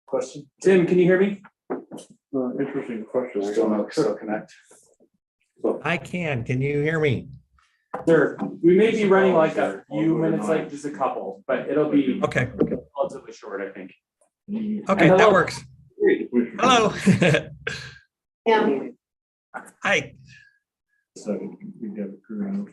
Question? Tim, can you hear me? Interesting question. Still connect. I can you hear me? Sure. We may be running like a few minutes, like just a couple, but it'll be Okay, relatively short, I think. okay, that works. Hello. Yeah. Hi. Second, we get a crew out.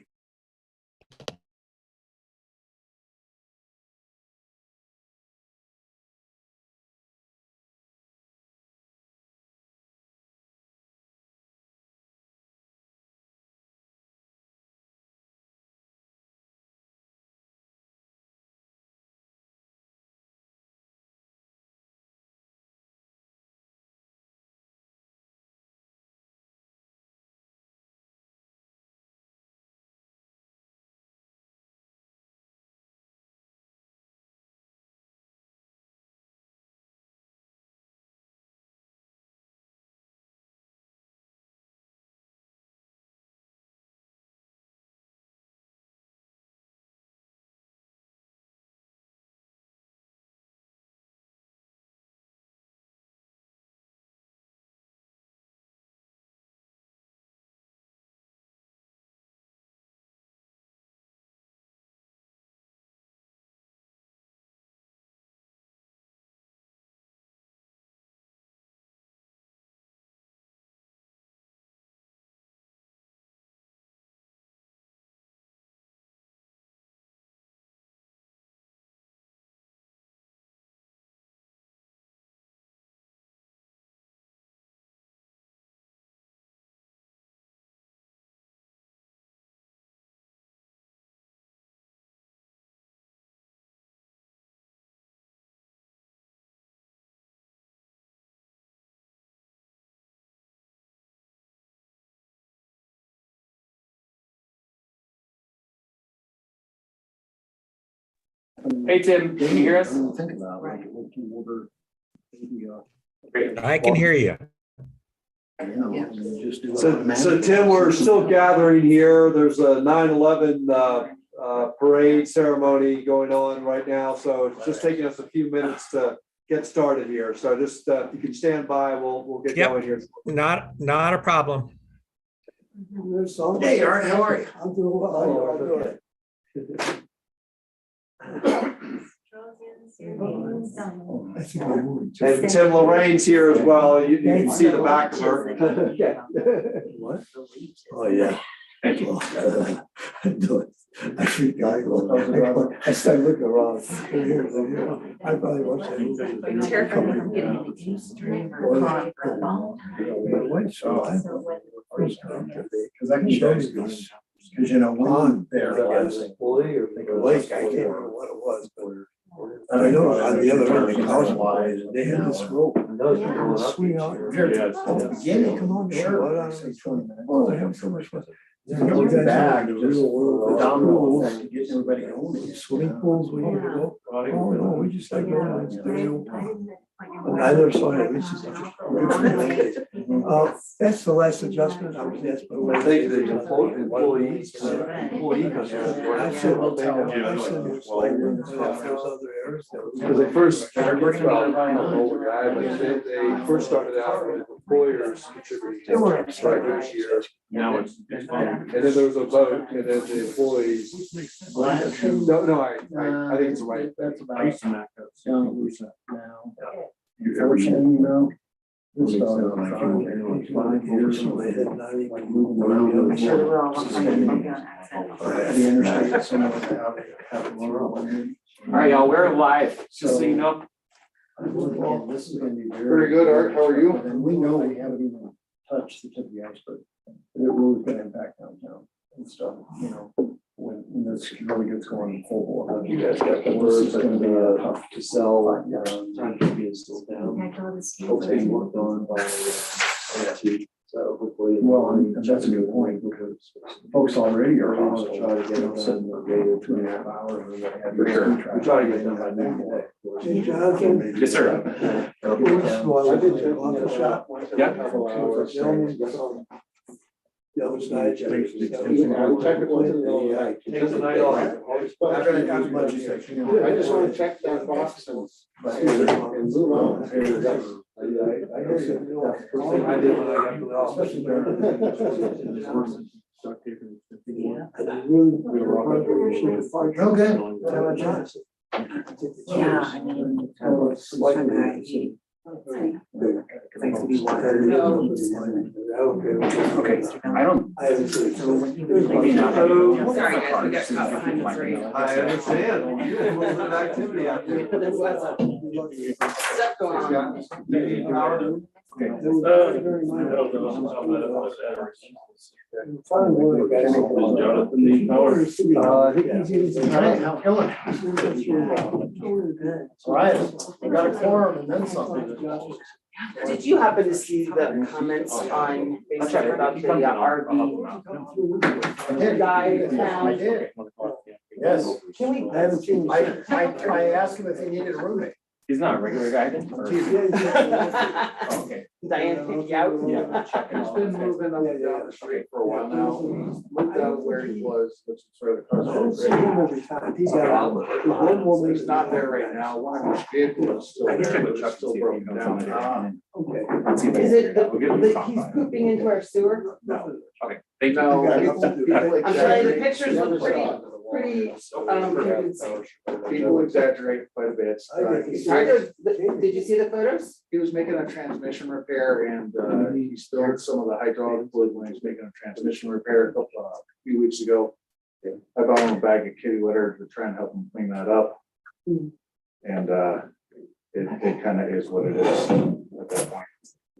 Hey, Tim, can you hear us? Think about like what you order, maybe Great. I can hear you. So Tim, we're still gathering here. There's a 9/11 parade ceremony going on right now. So it's just taking us a few minutes to get started here. So just if you can stand by, we'll get Yep. going here. Not a problem. Hey, Art, how are you? I'm doing well. How you all doing? And Tim Lorraine's here as well. You can see the back of her. What? Oh, yeah. I started looking around. I probably watched that. Terrified from getting an extreme cough or bone. My wife's alive. Because I can show you this, because you know, one there was a lake, I can't remember what it was, but I know on the other end, the house wise, they had this rope. Swing out. beginning, Come on, sure, sure. I say 20 minutes. Oh, they have so much fun. Coming back, it was The downhill effect to get everybody going. swimming pools where you could go. Oh, no, we just like going. It's very open. I never saw it. It's just good for me. That's the last adjustment. I was asked by. I think the employees. I said, there's like, there's other areas. Because they first, I don't know the guy, but they first started out with employers contributing. They were Right this year. Now it's fun. And then there was a vote, and then the employees. No, I think it's right. That's about. I used to Mac up. Now. You ever seen an email? This started on 5 years, so they had not even moved around. I'm sure we're all on The interstate, some of them have a little. All right, y'all, we're live, just so you know. Well, this is gonna be Very good, Art. How are you? And we know we haven't even touched the tip of the iceberg. It really gonna impact downtown and stuff, you know, when this really gets going full bore. You guys got the This words is gonna be tough to sell. still down. Hopefully worked on by. So hopefully. Well, and that's a good point, because folks already are also trying to get them sitting there 2.5 hours. And they have For sure. their We try to get them by noon. Hey, Jonathan. Yes, sir. Well, I did check on the shop. Yeah. Yeah, No, it's not. Check it with it. Take the night off. As much as I can. I just want to check that box and move on. I did when I got to the office. Okay. Have a chance. Yeah, I mean, Okay. I don't. I haven't seen it. Sorry, guys, we got caught behind the three. I understand. You have a little bit of activity out there. There's lots of stuff going on. Right, we got a quorum and then something. Did you happen to see the comments on Facebook about the RV I did. guy in I town? did, yes. Can we? I haven't seen. I asked him if he needed a roommate. He's not a regular guy then? or- Okay. Diane picked you out? Yeah. He's been moving up and down the street for a while now. He's moved out of where he was, which is sort of I don't see him every time. He's got. One more He's not there right now. One of his vehicles is still I can check there, with but Chuck it's to see still if he broken knows down. something. Okay. Let's see if I- Is it We'll give him a he's call. pooping into our sewer? No. Okay, thank you. No, Yeah. people I'm telling you, the exaggerate. pictures look pretty, convincing. People exaggerate quite a bit. Did you see the photos? He was making a transmission repair and he spilled some of the hydraulic fluid when he was making a transmission repair a few weeks ago. I bought him a bag of kitty litter to try and help him clean that up. Hmm. And it kind of is what it is at that point.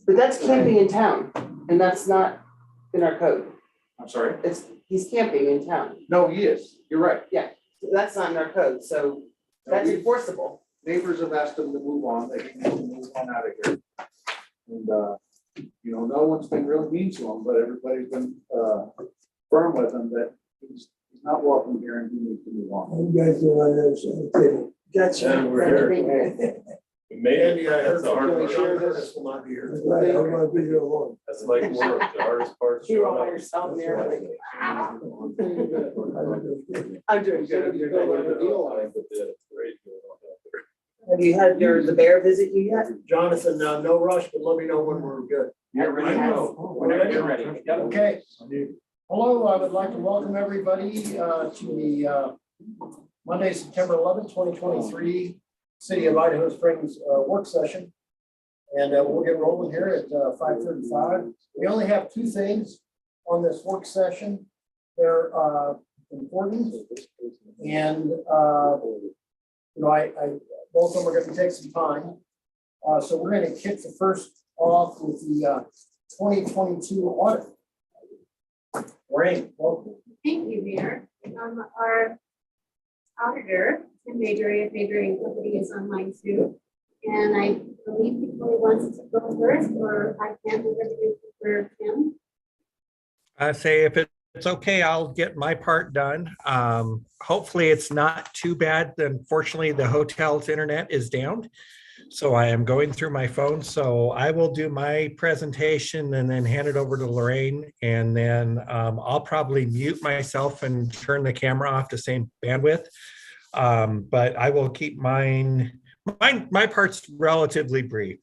But that's camping in town, and that's not in our code. I'm sorry? He's camping in town. No, he is. You're right. That's not in our code, so that's enforceable. Neighbors have asked him to move on. They can move on out of here. And, no one's been really mean to him, but everybody's been firm with him that he's not welcome here and he needs to move on. You guys doing on the other side of the table. Gotcha. Andy, I heard That's the hard from part. Kelly Dennis will not be here. That's right. I'm gonna be here alone. That's like work, the hardest part. You're all by yourself there. like, I'm doing good. Have you had the bear visit you yet? Jonathan, no rush, but let me know when we're good. You're ready to go. Whenever you're ready. Yep. Okay. Hello, I would like to welcome everybody to the Monday, September 11th, 2023, City of Idaho Springs work session. And we'll get rolling here at 5:35. We only have two things on this work session. They're important. And, both of them are going to take some time. So we're going to kick the first off with the 2022 audit. Rain, welcome. Thank you, Mayor. Our auditor, Tim Major of Major and Company is online too. And I believe he probably wants to go first, or I can do everything for Tim. I say if it's okay, I'll get my part done. Hopefully it's not too bad. Unfortunately, the hotel's internet is down. So I am going through my phone. So I will do my presentation and then hand it over to Lorraine. And then I'll probably mute myself and turn the camera off to same bandwidth. But I will keep my part's relatively brief.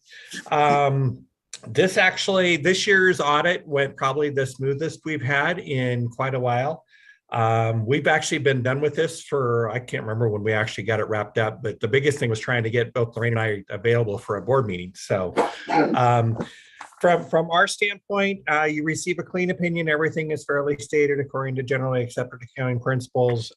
This year's audit went probably the smoothest we've had in quite a while. We've actually been done with this I can't remember when we actually got it wrapped up, but the biggest thing was trying to get both Lorraine and I available for a board meeting. So from our standpoint, you receive a clean opinion. Everything is fairly stated according to generally accepted accounting principles.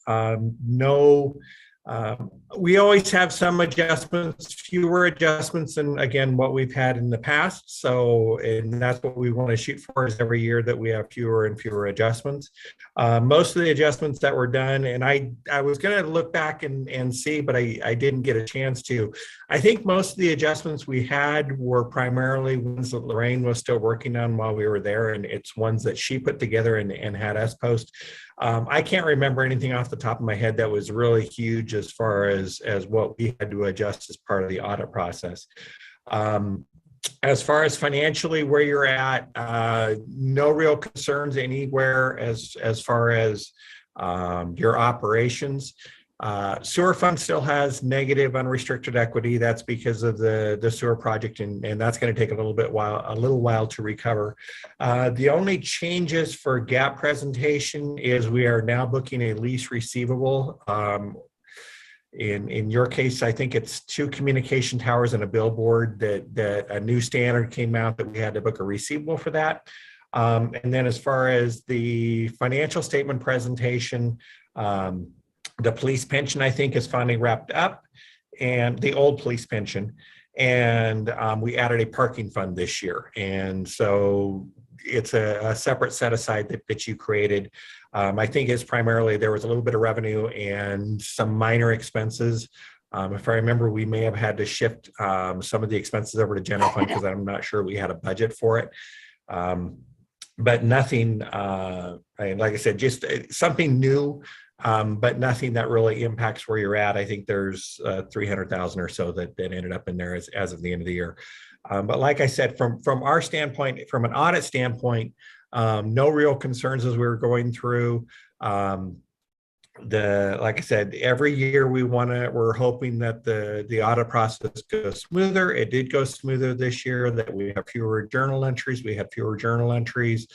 We always have some adjustments, fewer adjustments than, again, what we've had in the past. So, and that's what we want to shoot for, is every year that we have fewer and fewer adjustments. Most of the adjustments that were done, and I was going to look back and see, but I didn't get a chance to. I think most of the adjustments we had were primarily ones that Lorraine was still working on while we were there, and it's ones that she put together and had us post. I can't remember anything off the top of my head that was really huge as far as what we had to adjust as part of the audit process. As far as financially where you're at, no real concerns anywhere as far as your operations. Sewer fund still has negative unrestricted equity. That's because of the sewer project, and that's going to take a little while to recover. The only changes for GAAP presentation is we are now booking a lease receivable. In your case, I think it's 2 communication towers and a billboard that a new standard came out that we had to book a receivable for that. And then as far as the financial statement presentation, the police pension, I think, is finally wrapped up, and the old police pension. And we added a parking fund this year. And so it's a separate set aside that you created. I think it's primarily there was a little bit of revenue and some minor expenses. If I remember, we may have had to shift some of the expenses over to general fund because I'm not sure we had a budget for it. But nothing, like I said, just something new, but nothing that really impacts where you're at. I think there's 300,000 or so that ended up in there as of the end of the year. But like I said, from our standpoint, from an audit standpoint, no real concerns as we were going through. Like I said, every year we're hoping that the audit process goes smoother. It did go smoother this year, that we have fewer journal entries. We had fewer journal entries.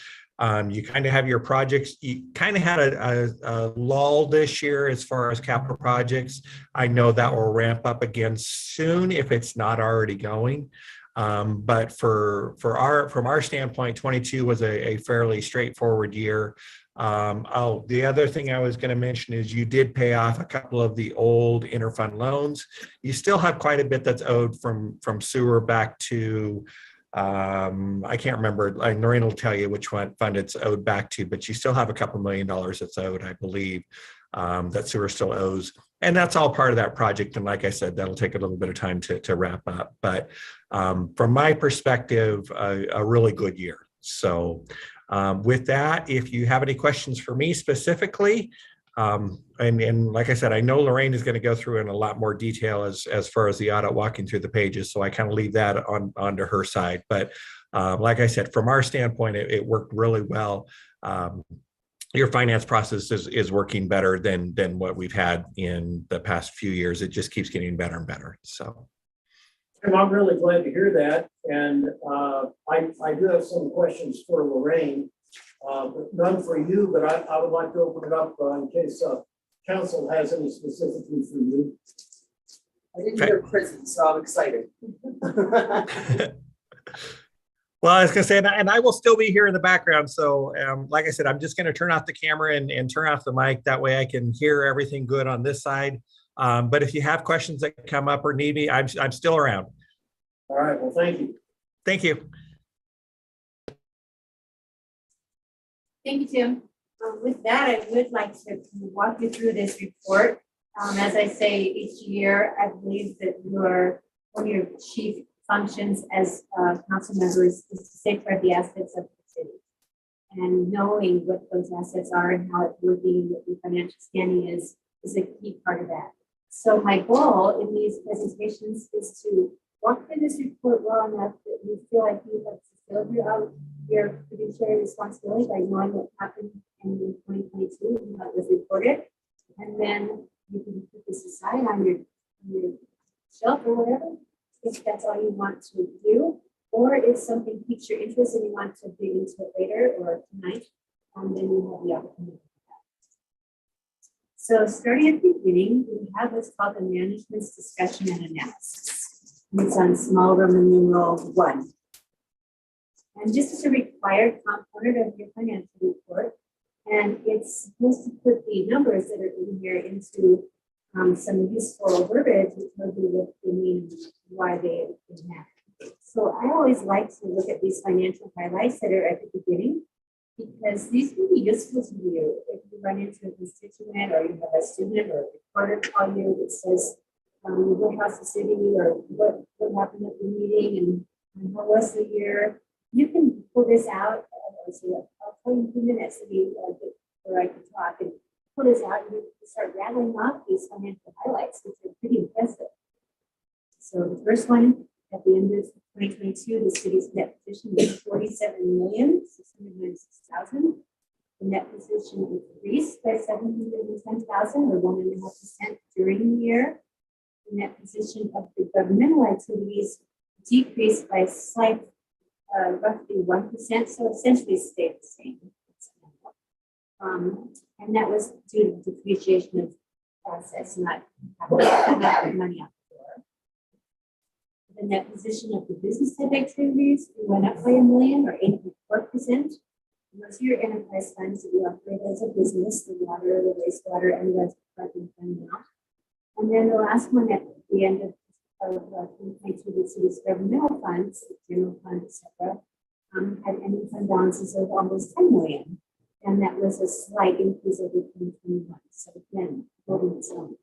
You kind of have your projects. You kind of had a lull this year as far as capital projects. I know that will ramp up again soon if it's not already going. But from our standpoint, 22 was a fairly straightforward year. The other thing I was going to mention is you did pay off a couple of the old interfund loans. You still have quite a bit that's owed from sewer back to, I can't remember, Noreen will tell you which one fund it's owed back to, but you still have a couple $1 million that's owed, I believe, that sewer still owes. And that's all part of that project. And like I said, that'll take a little bit of time to wrap up. But from my perspective, a really good year. So with that, if you have any questions for me specifically, and like I said, I know Lorraine is going to go through in a lot more detail as far as the audit, walking through the pages. So I kind of leave that onto her side. But like I said, from our standpoint, it worked really well. Your finance process is working better than what we've had in the past few years. It just keeps getting better and better. So. And I'm really glad to hear that. And I do have some questions for Lorraine, but none for you, but I would like to open it up in case council has any specifically for you. I didn't hear prison, so I'm excited. Well, I was going to say, and I will still be here in the background. So like I said, I'm just going to turn off the camera and turn off the mic. That way I can hear everything good on this side. But if you have questions that come up or need me, I'm still around. All right, well, thank you. Thank you. Thank you, Tim. With that, I would like to walk you through this report. As I say each year, I believe that one of your chief functions as council members is to safeguard the assets of the city. And knowing what those assets are and how it's working, what the financial standing is a key part of that. So my goal in these presentations is to walk through this report well enough that you feel like you have fulfilled your fiduciary responsibility by knowing what happened in 2022 and how it was reported. And then you can put this aside on your shelf or whatever, if that's all you want to do, or if something piques your interest and you want to dig into it later or tonight, then you have the opportunity. So starting at the beginning, we have what's called the management's discussion and analysis. It's on small Roman numeral 1. And this is a required component of your financial report. And it's supposed to put the numbers that are in here into some useful verbiage to tell you what they mean, why they matter. So I always like to look at these financial highlights that are at the beginning, because these can be useful to you if you run into a constituent or you have a student or a reporter call you that says, what house the city or what happened at the meeting and how was the year. You can pull this out. I'll tell you in 2 minutes where I can talk and pull this out and you start rattling off these financial highlights, which are pretty impressive. So the first one at the end of 2022, the city's net position was 47,696,000. The net position increased by 710,000 or 1.5% during the year. The net position of the governmental activities decreased by slight, roughly 1%, so essentially stayed the same. And that was due to depreciation of assets, not money out the door. The net position of the business type activities went up by $1 million or 8.4%. Those are your enterprise funds that you operate as a business, the water, the wastewater, and the parking fund now. And then the last one at the end of 2022, the city's governmental funds, the general fund, etc., had ending fund balances of almost 10 million. And that was a slight increase over 2021. So again, holding its own.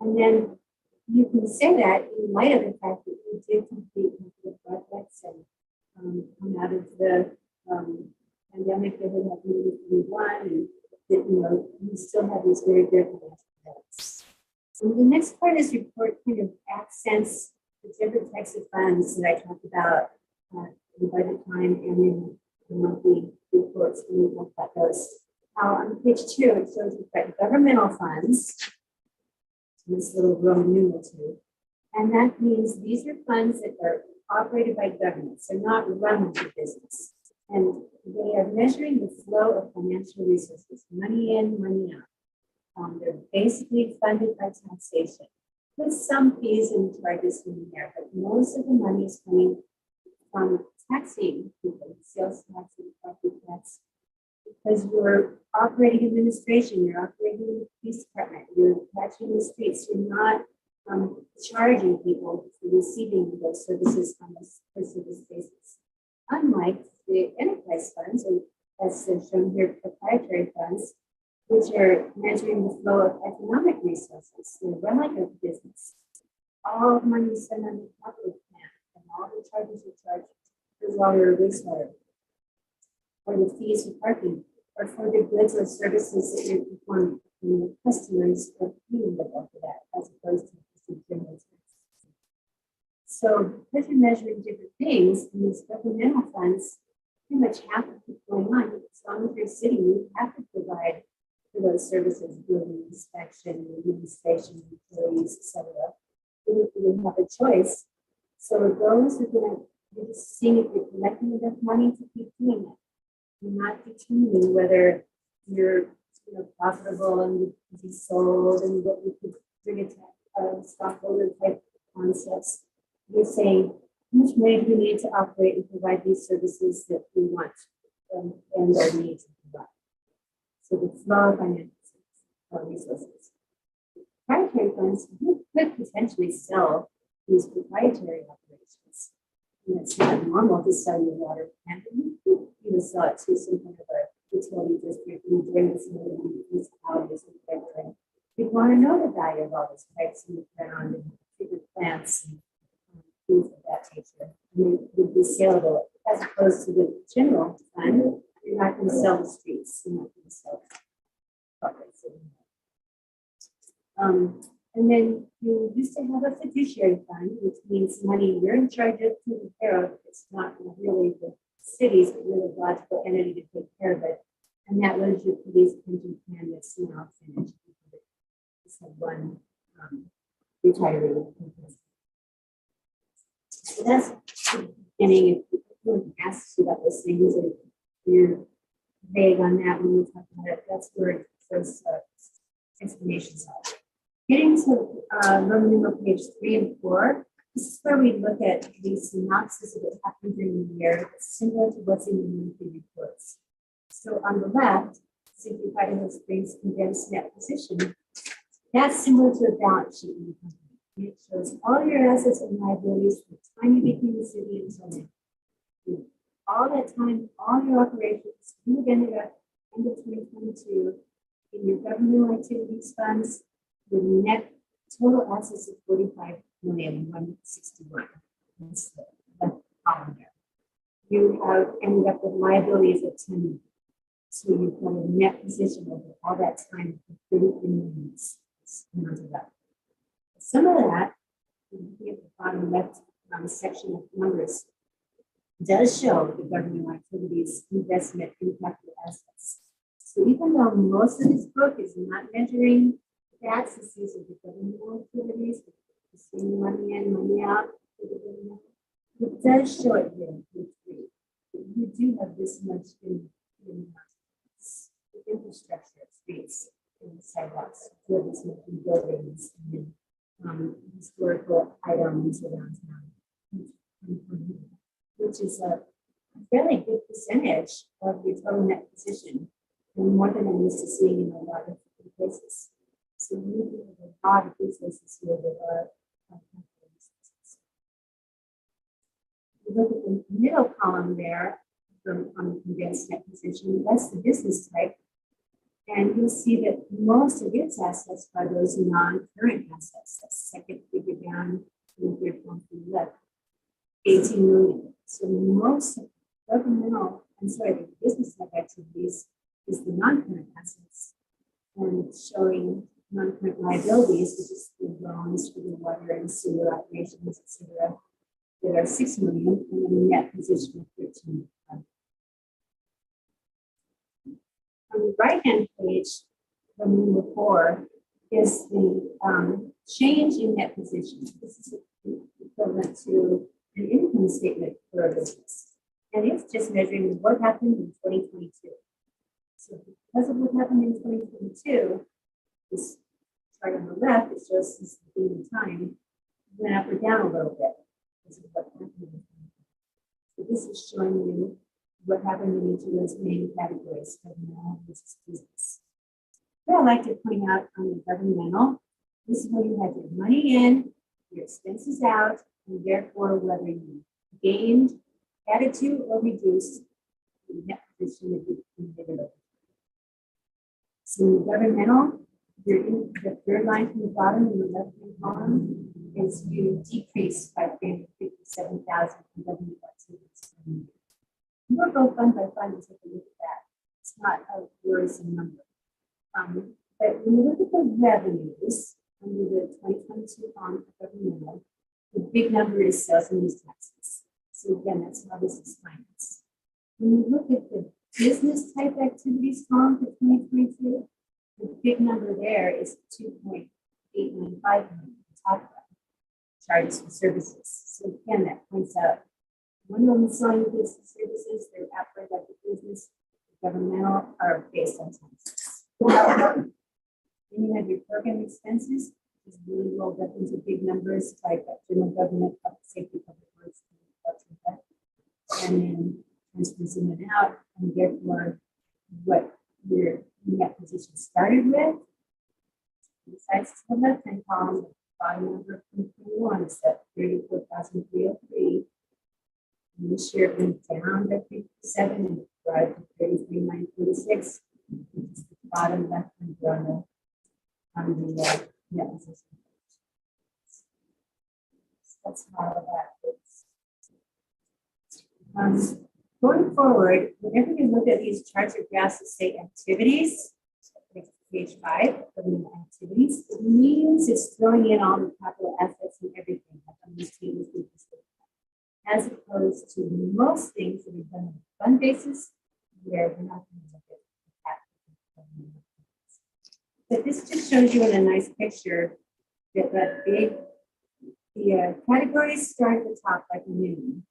And then you can say that in light of the fact that we did complete the projects and come out of the pandemic that we had in 2021, and that, you know, we still have these very good financial health. So the next part is report kind of accents the different types of funds that I talked about in budget time and in the monthly reports when we talk about those. On page 2, it shows we've got governmental funds, this little Roman numeral 2, and that means these are funds that are operated by governments. They're not run by business. And they are measuring the flow of financial resources, money in, money out. They're basically funded by taxation, with some fees and charges in there, but most of the money is coming from taxing people, sales tax and property tax, because you're operating administration, you're operating the police department, you're watching the streets, you're not charging people for receiving those services on a per service basis. Unlike the enterprise funds, or as shown here, proprietary funds, which are measuring the flow of economic resources. They run like a business. All money is spent on the property plant, and all the charges are charged for water or wastewater, or the fees for parking, or for the goods or services that you're performing. And the customers are paying the bill for that, as opposed to just a general tax. So because you're measuring different things, and these governmental funds pretty much have to keep going on. As long as you're city, you have to provide for those services, building inspection, administration, employees, etc. You have a choice. So those are going to, you're just seeing if you're collecting enough money to keep doing it. You're not determining whether you're profitable and you can be sold and what you could bring it to stockholder type concepts. You're saying, how much money do we need to operate and provide these services that we want and our need to provide? So the flow of financial resources. Proprietary funds, you could potentially sell these proprietary operations. And it's not normal to sell your water plant, but you could even sell it to some kind of a utility district and bring some of the municipalities and whatever. And we want to know the value of all these pipes in the ground and treatment plants and things of that nature. And they would be saleable as opposed to the general fund. You're not going to sell the streets. You're not going to sell properties. And then you used to have a fiduciary fund, which means money you're in charge of taking care of. It's not really the cities, but you're the logical entity to take care of it. And that was your police pension plan that's now finished. Just had one retiree. So that's the beginning. If anyone asks you about those things, and you're vague on that when we talk about it, that's where those explanations are. Getting to Roman numeral page 3 and 4, this is where we look at the synopsis of what happened during the year, similar to what's in the monthly reports. So on the left, City of Idaho Springs condensed net position. That's similar to a balance sheet in the company. It shows all your assets and liabilities from the time you became the city until now. All that time, all your operations, you ended up end of 2022 in your governmental activities funds with net total assets of 45,161,000. That's the left column there. You have ended up with liabilities of 10 million. So you've got a net position over all that time of 33 million. Some of that, you at the bottom left section of numbers does show the government activities investment impacted assets. So even though most of this book is not measuring the axes of the governmental activities, seeing money in, money out, it does show it here in page 3. You do have this much in infrastructure, streets, and sidewalks, you have this much in buildings, and historical items around town, which is a fairly good percentage of your total net position, and more than I'm used to seeing in a lot of places. So you have a lot of businesses here that are businesses. You look at the middle column there on the condensed net position, that's the business type. And you'll see that most of its assets are those non-current assets. That's second figure down in the third one from the left, 18 million. So most of the business type activities is the non-current assets, and it's showing non-current liabilities, which is the loans for the water and sewer operations, et cetera, that are 6 million, and then a net position of 13 million. On the right-hand page, from number 4, is the change in net position. This is equivalent to an income statement for a business. And it's just measuring what happened in 2022. So because of what happened in 2022, this chart on the left, it shows since the beginning of time, went up or down a little bit. This is what happened in 2022. So this is showing you what happened in each of those main categories of business. What I like to point out on the governmental, this is where you have your money in, your expenses out, and therefore whether you gained, added to, or reduced the net position that you committed over. So in the governmental, you're in the third line from the bottom in the left-hand column is you decrease by 357,000 from government activities. We'll go fund by fund and take a look at that. It's not a worrisome number. But when you look at the revenues under the 2022 column for governmental, the big number is sales and use taxes. So again, that's how this is financed. When you look at the business type activities column for 2022, the big number there is 2.895 million, the top one, charges for services. So again, that points out when I'm selling goods and services, they're operated like the business, the governmental are based on taxes. Then you have your program expenses, which is really rolled up into big numbers like general government, public safety, public works, and then transfers in and out, and therefore what your net position started with. Besides the left-hand column, the bottom number of 2021 is at 34,303. And this year it went down to 57 and drive to 33,946. Which is the bottom left-hand corner on the net position. So that's how that is. Going forward, whenever you look at these charts or graphs that say activities, page 5, activities, it means it's throwing in all the capital assets and everything on these tables, as opposed to most things that are done on a fund basis, where we're not going to look at capital. But this just shows you in a nice picture that the categories start at the top like noon.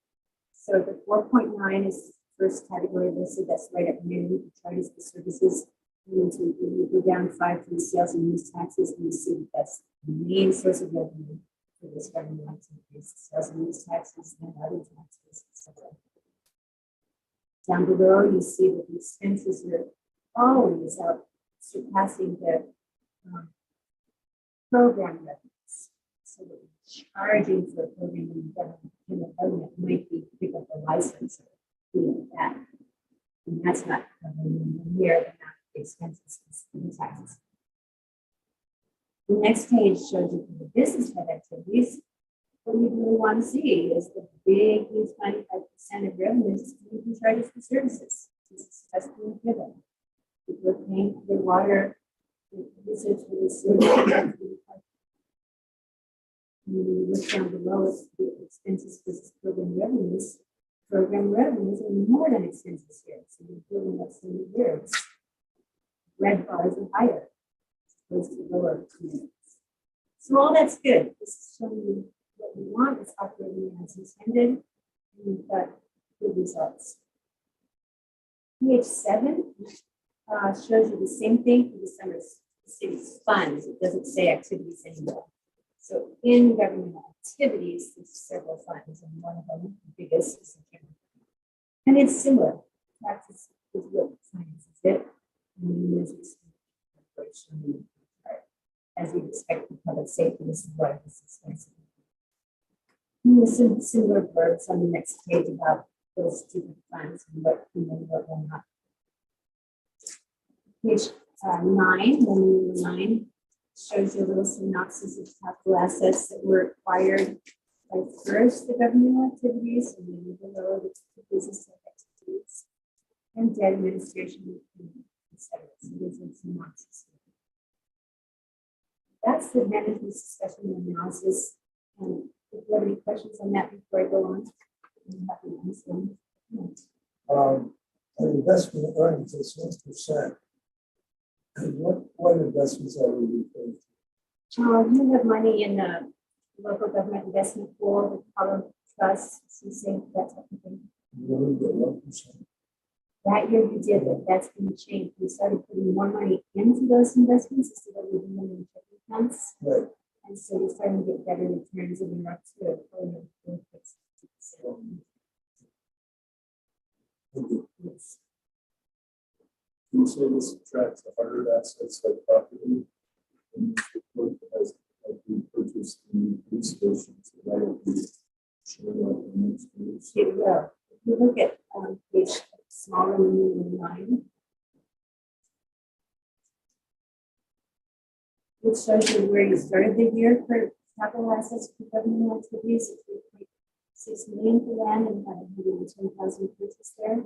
So the 4.9 is the first category listed, that's right at noon. The chart is the services. And then you go down 5 to the sales and use taxes, and you see that that's the main source of revenue for this government activities, sales and use taxes and other taxes, etc. Down below, you see that the expenses are always out surpassing the program revenues. So that charging for a program in the government might be to pick up a license or doing that. And that's not near the amount of expenses and taxes. The next page shows you the business type activities. What you really want to see is the big, huge 95% of revenues coming from charges for services. This is customer driven. People are paying for their water, research for the sewer, And when you look down below, it's the expenses versus program revenues. Program revenues are more than expenses here, so you're building up some years. Red bars are higher, as opposed to lower units. So all that's good. This is showing you what we want is operating as intended, and we've got good results. Page 7 shows you the same thing for the summer city's funds. It doesn't say activities anymore. So in governmental activities, there's several funds, and one of them, the biggest, is the camera. And it's similar. Taxes is what finance is it. And then there's expenditure, as you'd expect from public safety, this is why this is expensive. And there's some similar words on the next page about those different funds and what will not. Page 9, number 9, shows you a little synopsis of capital assets that were acquired by first the governmental activities and then below the business activities and debt administration, etc. So there's a synopsis. That's the management discussion and analysis. And if you have any questions on that before I go on, I'm happy to answer them. An investment earnings is 1%. And what investments are we referring to? You have money in the local government investment pool, the column trust, CSIC, that type of thing. You only get 1%. That year you did, but that's going to change. We started putting more money into those investments instead of leaving them in checking accounts. Right. And so you're starting to get better returns in the next year. Yes. You say this attracts 100 assets like property. And as like we purchase the police station, so that will be showing up in the next years. It will. If you look at page smaller than 9, it shows you where you started the year for capital assets for government activities. It's 3.6 million for land and had 110,000 purchased there.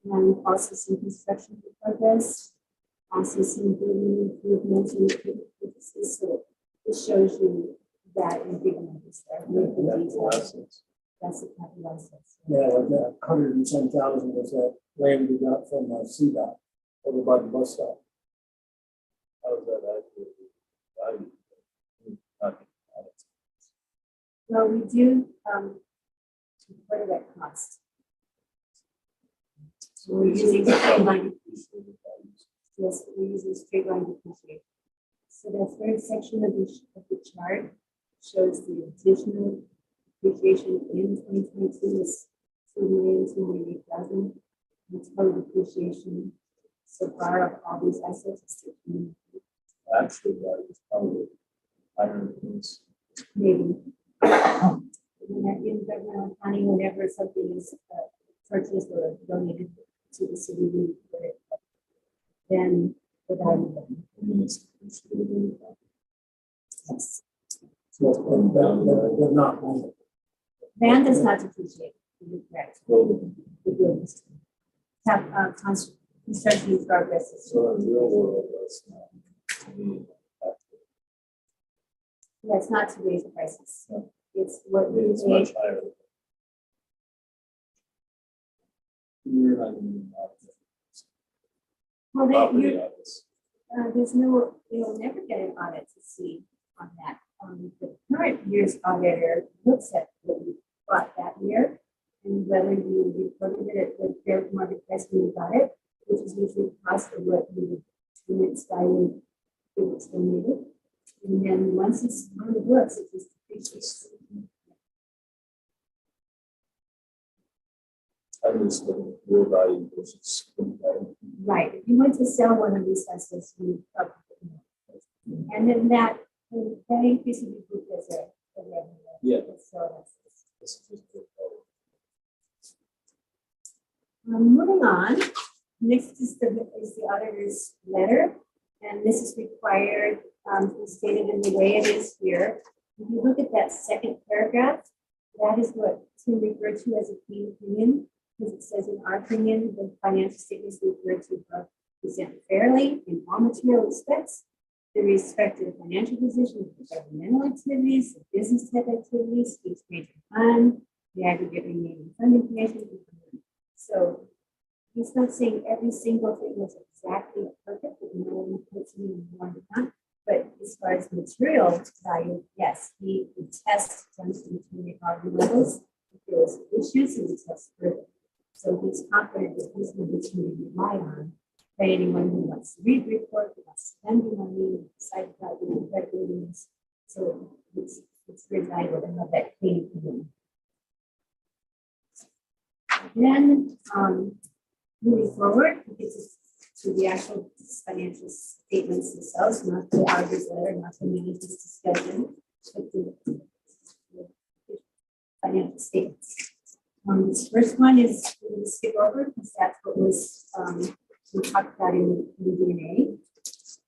And also some construction progress, also some building improvements and purchases. So it shows you that in big numbers there. With the details. That's the capital assets. Yeah, like that 110,000 was that land we got from CDOT over by the bus stop. How is that actually valued? Well, we do, what did that cost? So we're using straight line. Yes, we're using straight line depreciation. So the third section of the chart shows the additional depreciation in 2022 is 2,288,000. The total depreciation so far of all these assets is 6 million. Actually, that is probably higher than this. Maybe. In government accounting, whenever something is purchased or donated to the city, we put it up. Then the value. Yes. So they're not on it. Land does not depreciate. You're correct. Have construction in progress. So in the real world, that's not. Yeah, it's not today's prices. It's what we It's paid. much higher. You're not even Well, property you, others. there's no, you'll never get an audit to see on that. The current year's auditor looks at what you bought that year and whether you reported it at the fair market price when you got it, which is usually the cost of what you when it's valued, if it's donated. And then once it's on the books, it just depreciates. I was looking at real value versus book value. Right. If you went to sell one of these assets, you probably know. And then that increase would be booked as a revenue. Yeah. So This is just book value. moving on. Next is the auditor's letter, and this is required to be stated in the way it is here. If you look at that second paragraph, that is what Tim referred to as a clean opinion, because it says in our opinion, the financial statements referred to are present fairly in all material respects. the respective financial position, the governmental activities, the business type activities, each major fund, the aggregate remaining fund information. So he's not saying every single thing was exactly perfect, but no one puts it in one account. But as far as material value, yes, he would test tends to determine RV levels. If there was issues, he would test further. So he's confident that these numbers can be relied on by anyone who wants to read the report, who wants to spend the money, decide about the credibilities. So it's very valuable to have that clean opinion. Then moving forward, it's to the actual financial statements themselves, not the auditor's letter, not the manager's discussion, but the financial statements. This first one is we're going to skip over because that's what was we talked about in the DNA.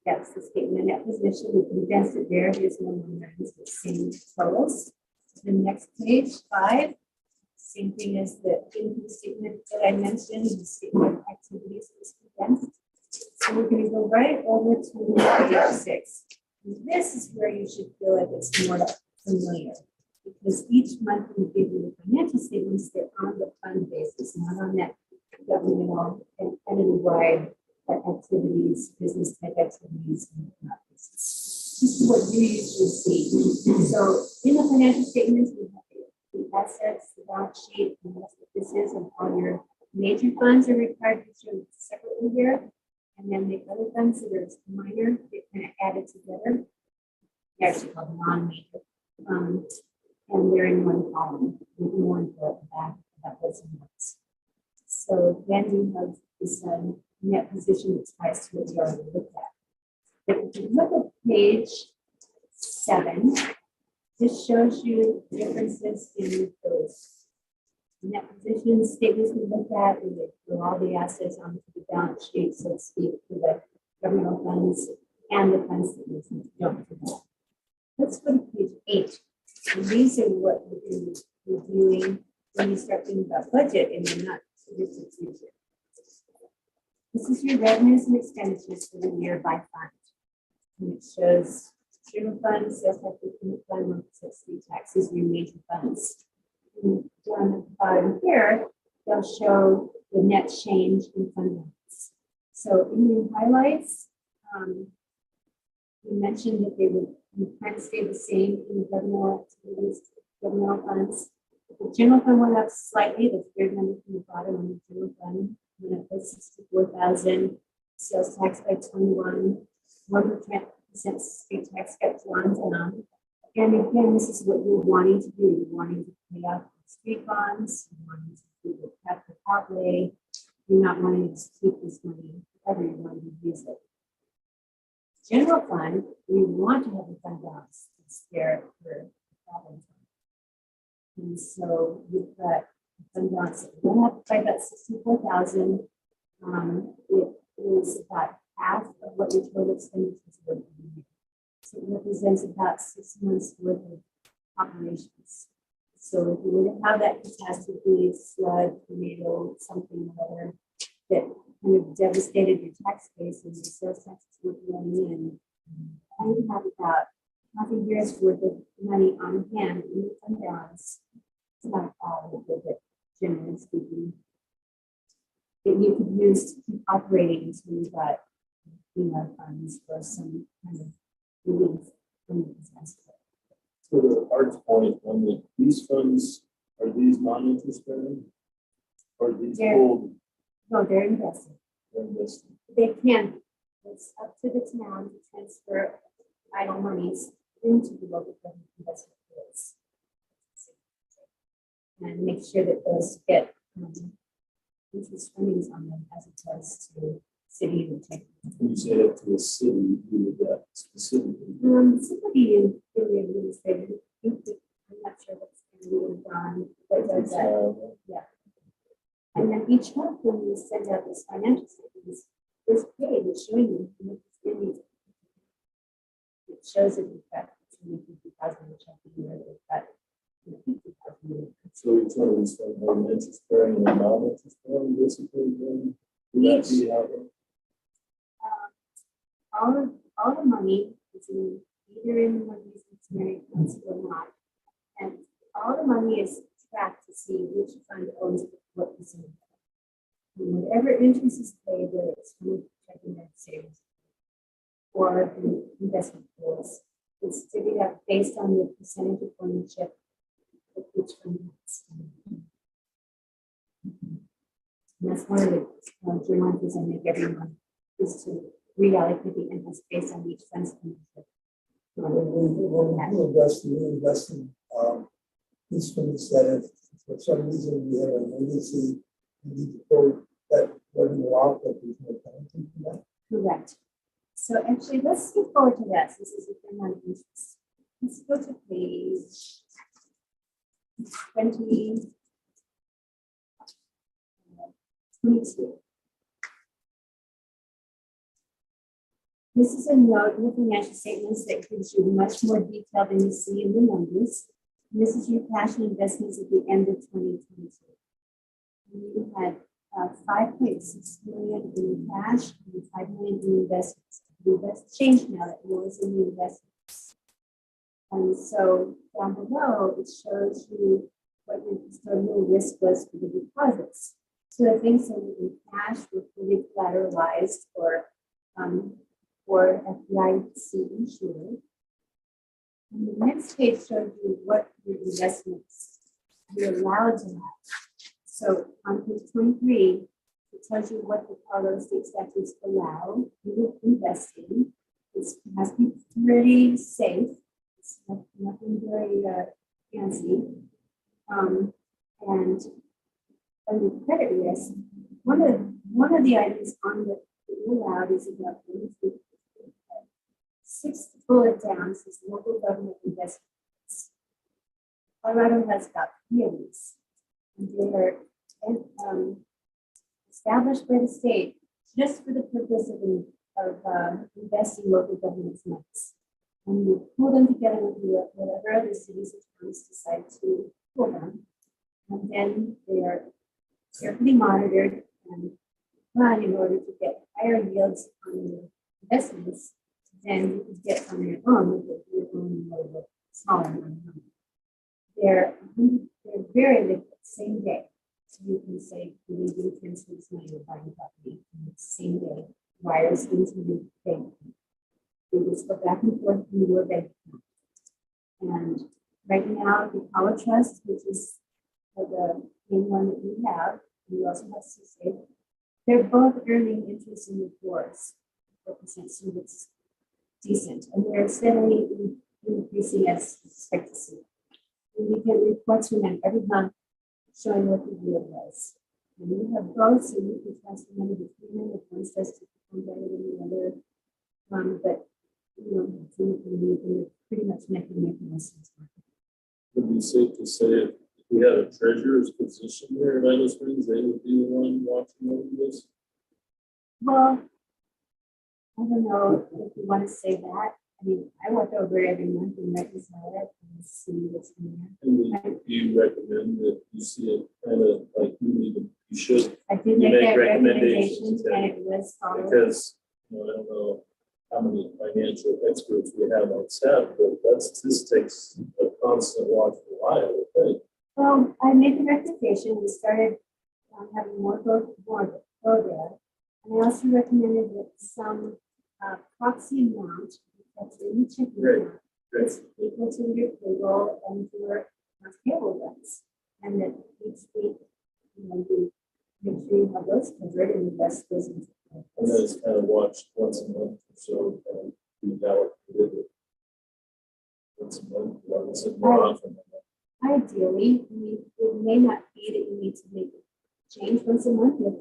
That's the statement of net position. We condensed it there. There's no more lines with same totals. The next page, 5. Same thing as the income statement that I mentioned, the statement of activities is condensed. So we're going to go right over to page 6. And this is where you should feel like it's more familiar, because each month we give you the financial statements, they're on the fund basis, not on that governmental and entity-wide activities, business type activities. And whatnot. This is what you usually see. So in the financial statements, we have the assets, the balance sheet, and that's what this is, and all your major funds are required to show separately here. And then the other funds that are minor, they kind of added together. They're actually called non-major. And they're in one column with more info back about what's in what's. So then you have this net position that ties to what we already looked at. But if you look at page 7, this shows you differences in those net position statements we looked at, and they throw all the assets onto the balance sheet, so to speak, for the governmental funds and the funds that we don't do that. Let's go to page 8. And these are what we're going to be reviewing when you start thinking about budget in the not too distant future. This is your revenues and expenditures for the year by fund. And it shows general fund, sales tax, income fund, one percent state tax. These are your major funds. And down at the bottom here, they'll show the net change in fund balance. So in the highlights, we mentioned that they would kind of stay the same in the governmental activities, governmental funds. The general fund went up slightly, the third number from the bottom on the general fund went up by 64,000, sales tax by 21, 1% state tax got drawn down. And again, this is what you're wanting to do. You're wanting to pay off street bonds, you're wanting to do the capital outlay, you're not wanting to keep this money forever, you want to use it. General fund, we want to have a fund balance that's there for problems. And so we've got a fund balance that went up by about 64,000. It is about half of what your total expenditures were. So it represents about 6 months worth of operations. So if you were to have that catastrophe, flood, tornado, something or other that kind of devastated your tax base and your sales taxes were running in, you would have about half a year's worth of money on hand in the fund balance. It's not all of it, generally speaking, that you could use to keep operating until you got funds for some kind of relief from the disaster. So to Art's point, on these funds, are these non-interest bearing? Or are these pulled? No, they're invested. They're invested. They can be. It's up to the town to transfer idle monies into the local government investment funds. And make sure that those get interest earnings on them as opposed to city and tech. When you say that to a city, who would that specifically? Somebody in the administrative, I'm not sure what's going on, but does that. Yeah. And then each month when you send out this financial statements, this page is showing you how much spending. It shows it in fact, it's only 50,000 a year, they've got 50,000. So each one of these funds have an interest bearing and a non-interest bearing, basically, then would that be how? All the money It's in either in one of these miscellaneous funds or not. And all the money is tracked to see which fund owns what percentage. And whatever interest is paid, whether it's from checking and savings or the investment pools, it's divvied up based on the percentage of ownership of each fund has. And that's one of the journal entries I make every month, is to reallocate the interest based on each fund's ownership. When you invest, you invest in instruments that if for some reason we have an emergency, you need to pull that revenue out, that there's no penalty for that. Correct. So actually, let's skip forward to that. This is a fair amount of interest. Let's go to page 22. This is a note in the financial statements that gives you much more detail than you see in the numbers. And this is your cash and investments at the end of 2022. And you had 5.6 million in cash and 5 million in investments. That's changed now that yours in the investments. And so down below, it shows you what your custodial risk was for the deposits. So the things that were in cash were fully collateralized or FDIC insured. And the next page shows you what your investments you're allowed to have. So on page 23, it tells you what the Colorado state statutes allow you to invest in. It has to be pretty safe. It's nothing very fancy. And under credit risk, one of the items on the you're allowed is about 6 bullet down says local government investments. Colorado has about 3 of these. And they are established by the state just for the purpose of investing local government's monies. And you pull them together with whatever other cities and towns decide to pull them. And then they are carefully monitored and run in order to get higher yields on your investments than you could get on your own with your own little smaller money. They're very liquid, same day. So you can say, you need to transfer this money or buying property, and it's the same day, wires into your bank. You just go back and forth in your bank account. And right now, the Power Trust, which is the main one that we have, and we also have CSA, they're both earning interest in the 4%, so it's decent. And they're steadily increasing as expected. And we get reports from them every month showing what the yield was. And we have both, so you can transfer money between them if one starts to perform better than the other. But you know, pretty much making most sense. Would it be safe to say if we had a treasurer's position there in Idaho Springs, they would be the one watching over this? Well, I don't know if you want to say that. I mean, I look over every month and reconcile it and see what's in there. And do you recommend that you see it kind of like you should? I did You make make that recommendations, recommendation and it was followed. Because, you know, I don't know how many financial experts we have on staff, but this takes a constant watchful eye, I would think. Well, I made the recommendation. We started having more go there. And I also recommended that some proxy amount that's in the checking account is equal to your payroll and your payroll runs. And that each week, you know, you make sure you have those covered and invest those into. And then it's kind of watched once a month or so, and we allocated it once a month, once a more often. Ideally, I mean, it may not be that you need to make a change once a month if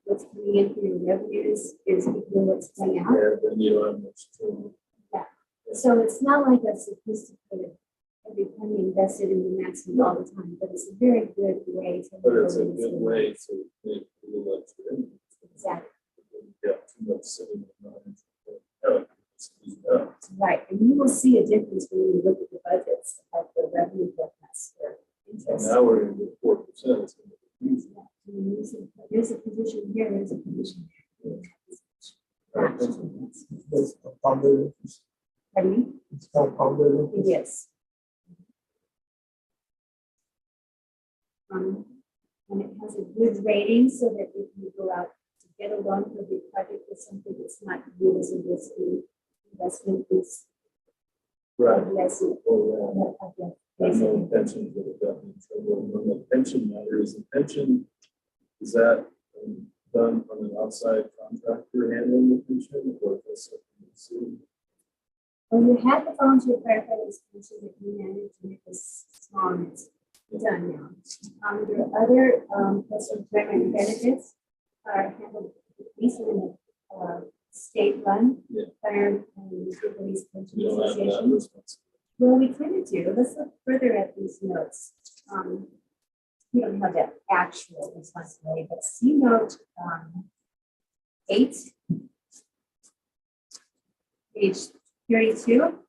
what's coming in for your revenues is equal to what's going out. Yeah, then you don't have much to. Yeah. So it's not like a sophisticated every penny invested in the maximum all the time, but it's a very good way to. But it's a good way to make a little extra income. Exactly. Yeah, too much sitting in Right, and you will see a difference when you look at the budgets of the revenue forecast for And interest. now we're in the 4%. It's gonna be huge. Yeah, I mean, there's a position here, there's a position there. There's a founder. Pardon public. Yes. And it has a good rating so that if you go out to get a loan for the project or something, it's not viewed as a risky investment. It's Right. yes, Oh, yeah. I know pensions that have gotten in trouble. When the pension matter is the pension, is that done on an outside contractor handling the pension or is it the city? Well, you have the volunteer firefighters pension that you manage and it was small and it's done now. Your other post-retirement benefits are handled at least in the state run, Yeah. fire and police pension You don't have that association. responsibility. Well, we kind of do. Let's look further at these notes. We don't have that actual responsibility, but see note 8, page 32.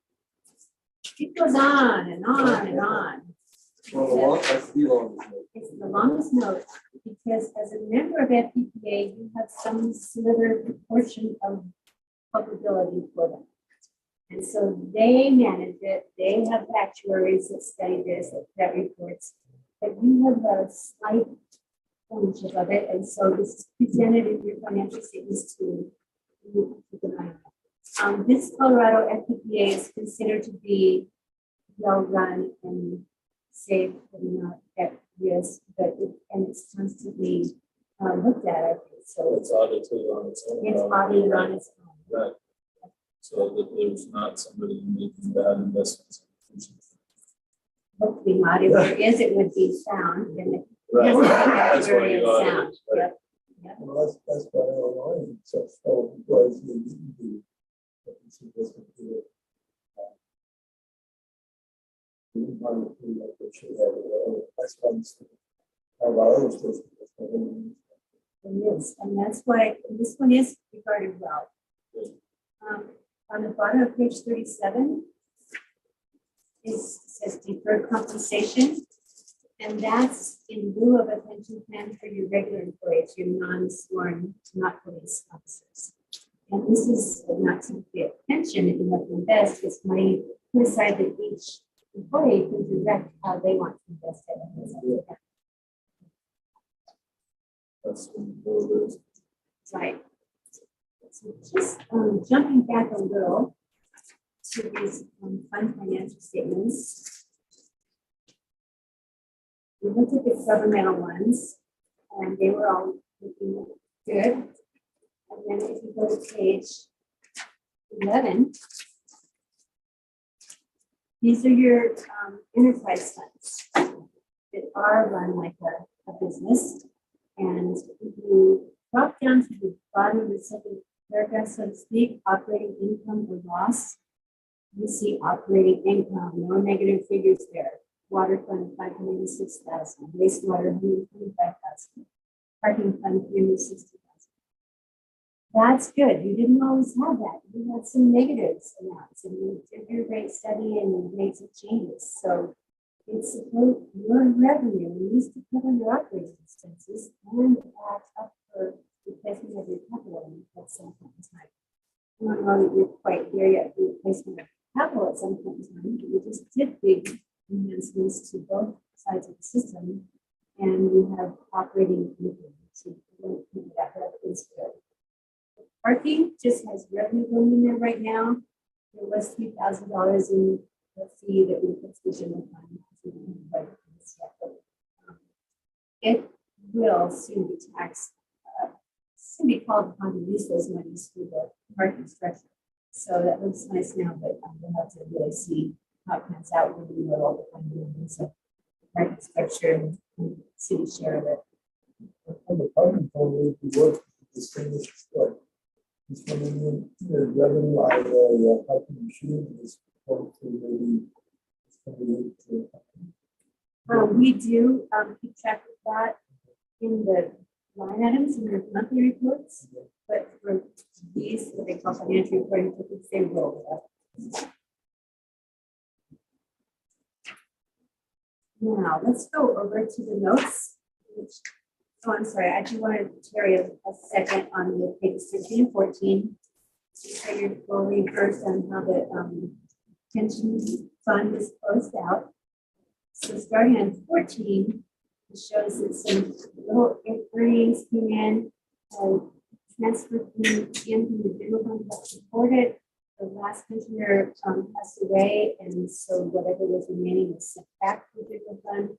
It goes on and on and on. Well, that's the longest note. It's the longest note because as a member of FPPA, you have some slither portion of culpability for them. And so they manage it, they have actuaries that study this, that reports, but you have a slight ownership of it, and so this is presented in your financial statements to you keep an eye on. This Colorado FPPA is considered to be well-run and safe and not at risk, but it's constantly looked at, I think, so It's audited on its own. it's audited on its own. Right. So that there's not somebody making bad investments. Hopefully not. If there is, it would be found and it Right. has to be That's why actuary you and audit sound. it, right? Yep. Well, that's why Illinois is so slow, because you didn't do. It's investment here. We didn't want to do like they should have, that's why it's. How about other states? It is, and that's why this one is regarded well. On the bottom of page 37 says deferred compensation, and that's in lieu of a pension plan for your regular employees, your non-sworn, not police officers. And this is not simply a pension that you have to invest, it's money put aside that each employee can direct how they want to invest it. That's when there's. Right. So just jumping back a little to these fund financial statements. We looked at the governmental ones and they were all looking good. And then if you go to page 11, these are your enterprise funds that are run like a business. And if you drop down to the bottom of the second paragraph, so to speak, operating income or loss, you see operating income, no negative figures there. Water fund, 506,000, wastewater, 125,000, parking fund, 360,000. That's good. You didn't always have that. You had some negatives amounts, and you did your rate study and you made some changes. So it's supposed your revenue needs to cover your operating expenses and add up for replacement of your capital at some point in time. I don't know that you're quite there yet for replacement of capital at some point in time, but you just did big enhancements to both sides of the system, and you have operating income. So that is good. Parking just has revenue going in there right now. There was $3,000 in the fee that we put to the general fund. It will soon be taxed, soon be called upon to use those monies for the parking structure. So that looks nice now, but we'll have to really see how it comes out when we know all the funding of the parking structure and city share of it. On the parking fund, we work this thing is what is coming in, the revenue out of the parking machine is going to maybe. We do keep track of that in the line items in your monthly reports, but for these, what they call financial reporting, they roll up. Now, let's go over to the notes. Oh, I'm sorry, I do want to carry a second on the pages 13 and 14. So you're going first on how the pension fund is closed out. So starting on 14, it shows that some little earnings came in, transferred in from the general fund that supported. The last pensioner passed away, and so whatever was remaining was sent back to the general fund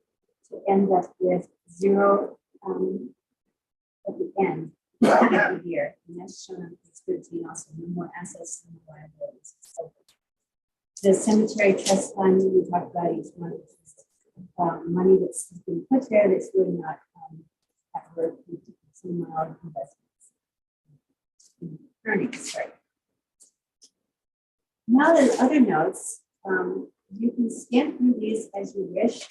to end up with zero at the end of the year. And that's shown on page 13 also, no more assets, no more liabilities. So the cemetery trust fund, we talked about each month, money that's been put there that's really not at work, some mild investments. Earnings, sorry. Now there's other notes. You can scan through these as you wish.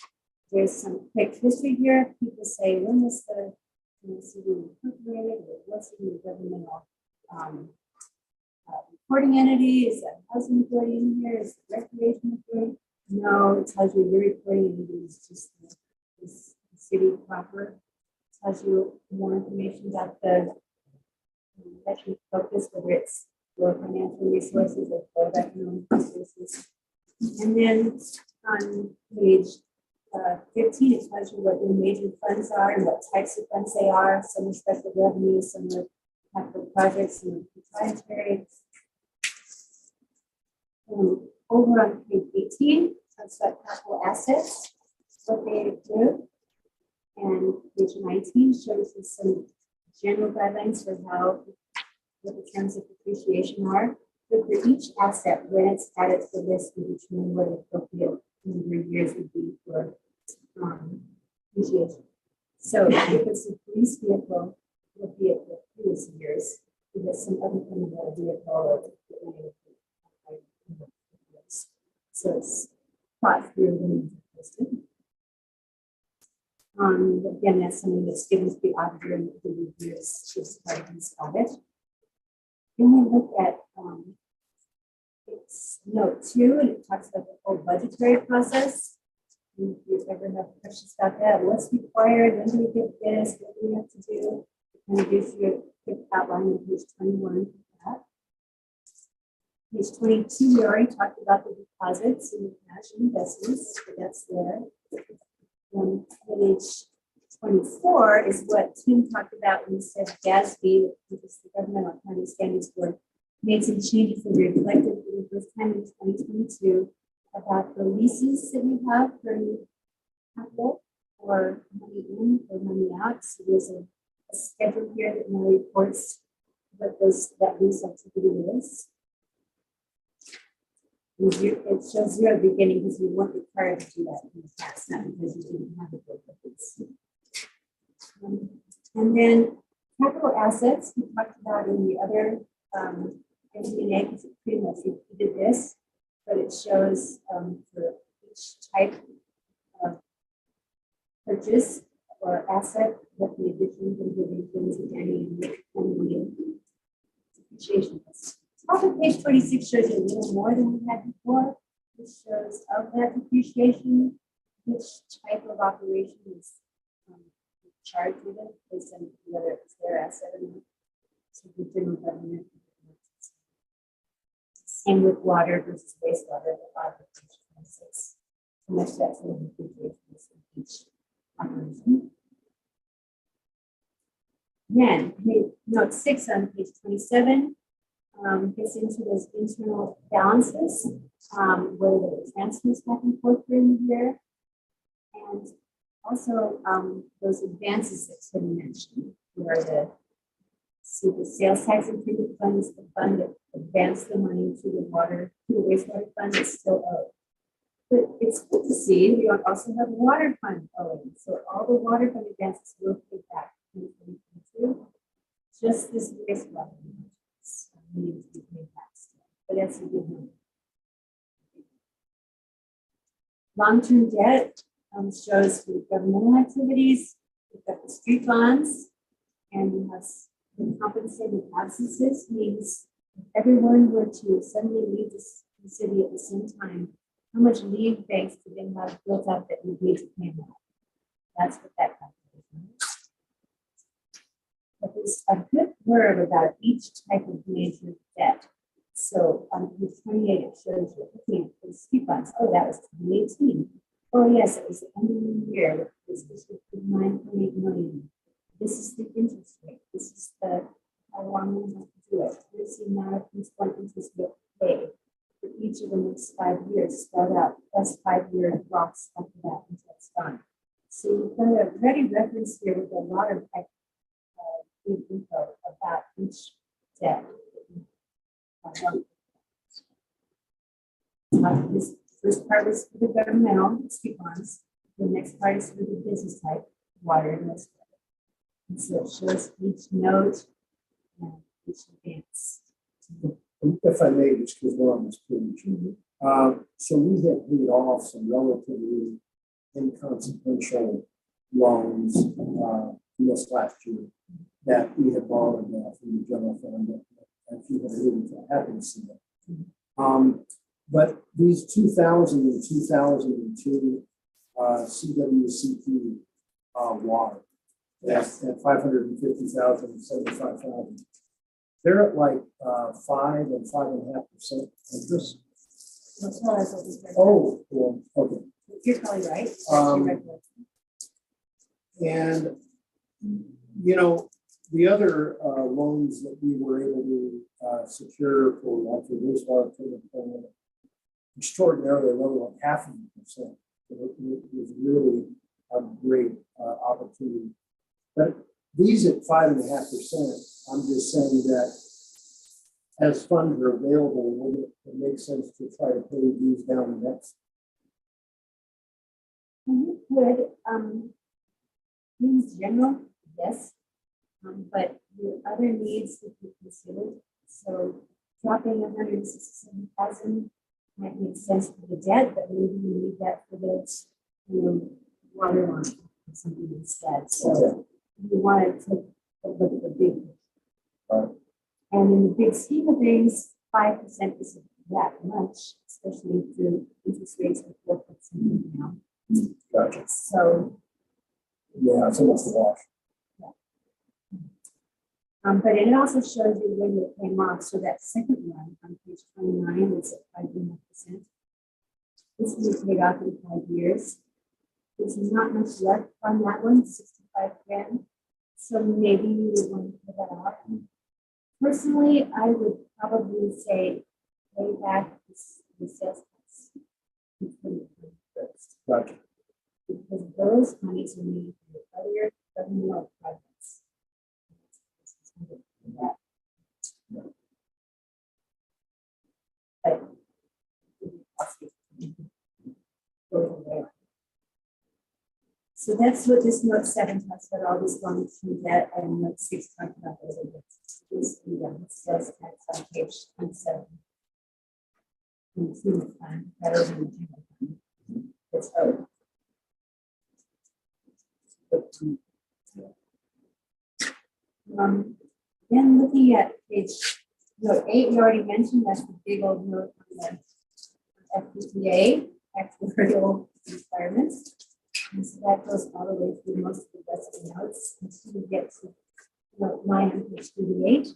There's some quick history here. People say, when was the city incorporated, or what's in the governmental reporting entity? Is that housing authority in here? Is the recreation authority? No, it tells you your reporting entity is just the city proper. It tells you more information about the veteran focus, whether it's for financial resources or for economic resources. And then on page 15, it tells you what your major funds are and what types of funds they are. Some are special revenue, some are capital projects, some are proprietary. Over on page 18, talks about capital assets, what they do. And page 19 shows you some general guidelines for how, what the terms of depreciation are. But for each asset, when it's added to the list, we determine what the appropriate number of years would be for depreciation. So if it's a police vehicle, it would be at the previous years. If it's some other kind of a vehicle, so it's thought through when it's listed. Again, that's something that's given to the auditor and the reviewers as part of his audit. Then we look at it's note 2, and it talks about the whole budgetary process. If you ever have questions about that, what's required, when do we get this, what do we have to do? It kind of gives you a quick outline on page 21 for that. Page 22, we already talked about the deposits and the cash and investments, so that's there. Page 24 is what Tim talked about when he said GASB, which is the Governmental Accounting Standards Board, made some changes that were reflected for the first time in 2022 about the leases that we have for capital or money in or money out. So there's a schedule here that now reports what that lease activity is. It shows zero at the beginning because we weren't required to do that in the past, not because you didn't have it. And then capital assets, we talked about in the other MD&A, because it pretty much repeated this, but it shows for each type of purchase or asset what the additions and deletions and the depreciation is. Also, page 26 shows you a little more than we had before. It shows of that depreciation, which type of operation is charged with it, based on whether it's their asset or not. So the general government. Same with water versus wastewater at the bottom of page 26. So much that's in the depreciation of each operation. Then, note 6 on page 27. Gets into those internal balances, where the transfers back and forth during the year, and also those advances that Tim mentioned, where the sales tax and treatment fund is the fund that advanced the money to the wastewater fund is still owed. But it's good to see we also have water fund owing, so all the water fund advances will pay back in 2022. Just this wastewater needing to be paid back still, but that's a good number. Long-term debt shows for the governmental activities. We've got the street bonds, and we have the compensated absences. Means if everyone were to suddenly leave the city at the same time, how much leave banks do they have built up that we need to pay them? That's what that calculation is. But there's a good blurb about each type of major debt. So on page 28, it shows you, okay, the street funds, oh, that was 2018. Oh, yes, it was the end of the year, this was 9.8 million. This is the interest rate, this is the, how long we have to do it. Here's the amount of principal and interest we'll pay for each of the next 5 years, start out, plus 5-year blocks after that until it's done. So you've got a ready reference here with a lot of good info about each debt. This first part was for the governmental street bonds. The next part is for the business type, water and wastewater. And so it shows each note and each advance. If I may, just because we're on this page. So we have paid off some relatively inconsequential loans this last year that we had borrowed from the general fund. And if you have really happy to see that. But these 2000 and 2002 CWCP water, that's at 550,000 and 75,000. They're at like 5 and 5.5% interest. Oh, well, okay. You're probably right. And, you know, the other loans that we were able to secure for like the wastewater treatment plant, extraordinarily low, like 0.5%. It was really a great opportunity. But these at 5.5%, I'm just saying that as funds are available, would it make sense to try to pay these down next? You could, in general, yes, but your other needs would be considered. So dropping 167,000 might make sense for the debt, but maybe you need that for the, water line or something instead. So you want to take a look at the big picture. And in the big scheme of things, 5% isn't that much, especially if the interest rates are 4% now. Gotcha. So Yeah, it's almost a wash. but it also shows you when you're paying off. So that second one on page 29 is at 5.5%. This will be paid off in 5 years. There's not much left on that one, 65 grand. So maybe you would want to pay that off. Personally, I would probably say pay back the sales tax. Gotcha. Because those monies are needed for other governmental projects. So that's what this note 7 talks about, all this long-term debt, and note 6 talks about those advances. Sales tax on page 27. Improvement plan, that is in the general fund. It's owed. Then looking at page note 8, we already mentioned that's the big old note on the FPPA, actuarial requirements. And so that goes all the way through most of the rest of the notes until we get to note 9 on page 38.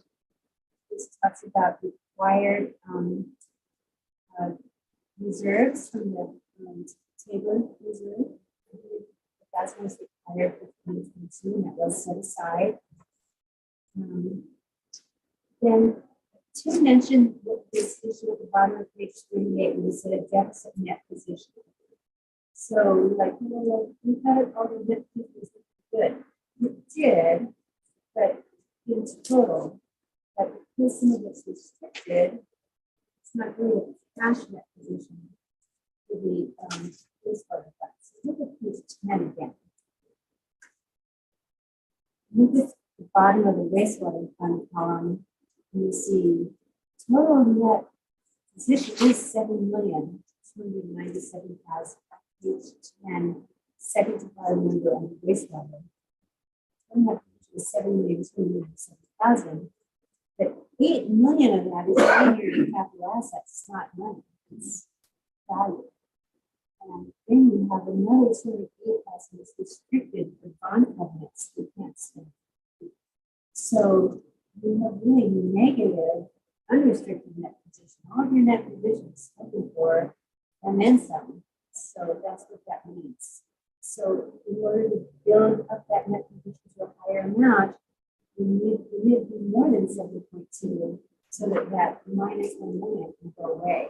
This talks about required reserves from the table reserve. That's what's required for 2022, and that was set aside. Then Tim mentioned this issue at the bottom of page 38 when he said a deficit net position. So like, we had it all the net position good. We did, but in total, like because some of it's restricted, it's not really a cash net position for the wastewater funds. So look at page 10 again. Look at the bottom of the wastewater fund column, and you see total net position is 7,297,000. Page 10, second to bottom number on the wastewater. Total is 7,297,000, but 8 million of that is linear capital assets. It's not money, it's value. And then you have another 208,000 that's restricted for bond covenants you can't spend. So you have really negative unrestricted net position all of your net positions looking for, and then some. So that's what that means. So in order to build up that net position to a higher amount, we need to be more than 7.2 so that that minus 1 million can go away.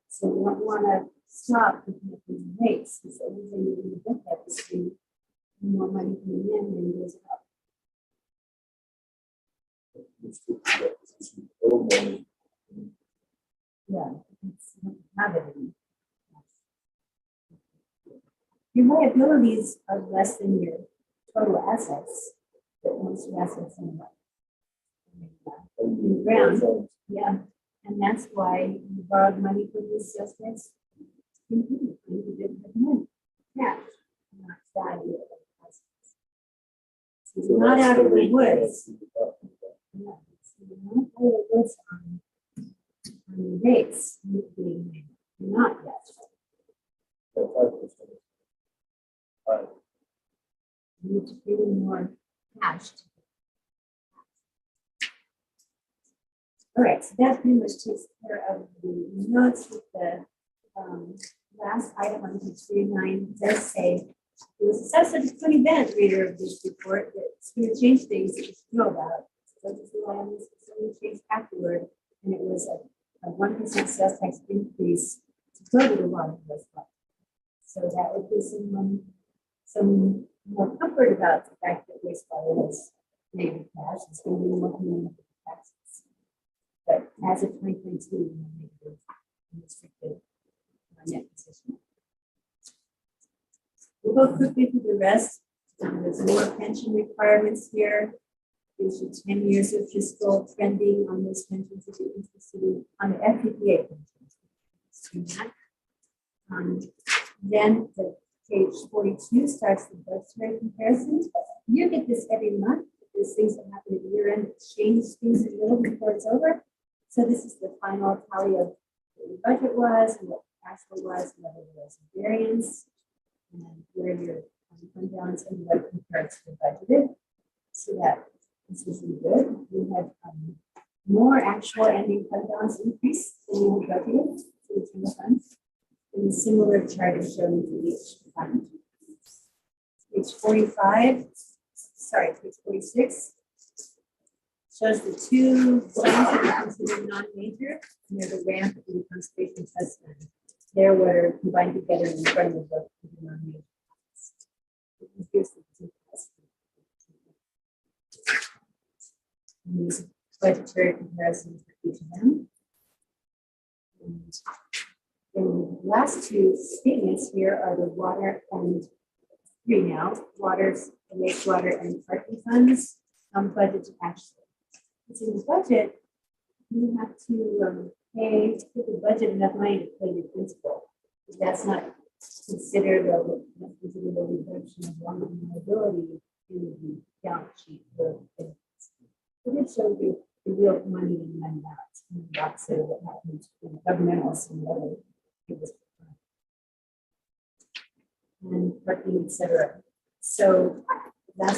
So we don't want to stop looking at these rates, because everything that we look at is the more money coming in than goes out. Yeah, it's not it. Your liabilities are less than your total assets, but most your assets in the ground. Yeah, and that's why you borrowed money for these sales tax. You didn't have money, cash, not value of assets. So you're not out of the woods. Yeah, so you're not out of the woods on the rates. You're not yet. You need to bring in more cash. All right, so that pretty much takes care of the notes with the last item on page 39 does say it was a subsequent event reader of this report that's going to change things that you should know about. So this is why I'm just changed afterward, and it was a 1% sales tax increase to go to the water fund. So that would give someone some more comfort about the fact that wastewater is negative cash. It's going to be more community taxes. But as of 2022, we have negative restricted net position. We'll go quickly through the rest. There's more pension requirements here. Gives you 10 years of fiscal trending on those pensions if you're interested in, on the FPPA pensions. Then the page 42 starts the budgetary comparison. You get this every month. There's things that happen at year end that change things a little before it's over. So this is the final tally of what your budget was and what cash flow was, and whether there was a variance, and where your fund balance and what compared to the budgeted. So that this is really good. We had more actual ending fund balance increase than we had budgeted for the general fund. And a similar chart is shown for each fund. Page 45, sorry, page 46 shows the two funds that are considered non-major, and they're the ramp and the conservation trust fund. They're what are combined together in front of the non-major funds. And these budgetary comparisons for each of them. And the last two statements here are the water and three now, waters, the wastewater and parking funds, budget to actual. So in the budget, you have to pay the budget enough money to pay your principal. If that's not considered a reduction of long-term liability in the balance sheet for it shows you the real money in money balance, and that's what happens in governmental and and parking, etc. So that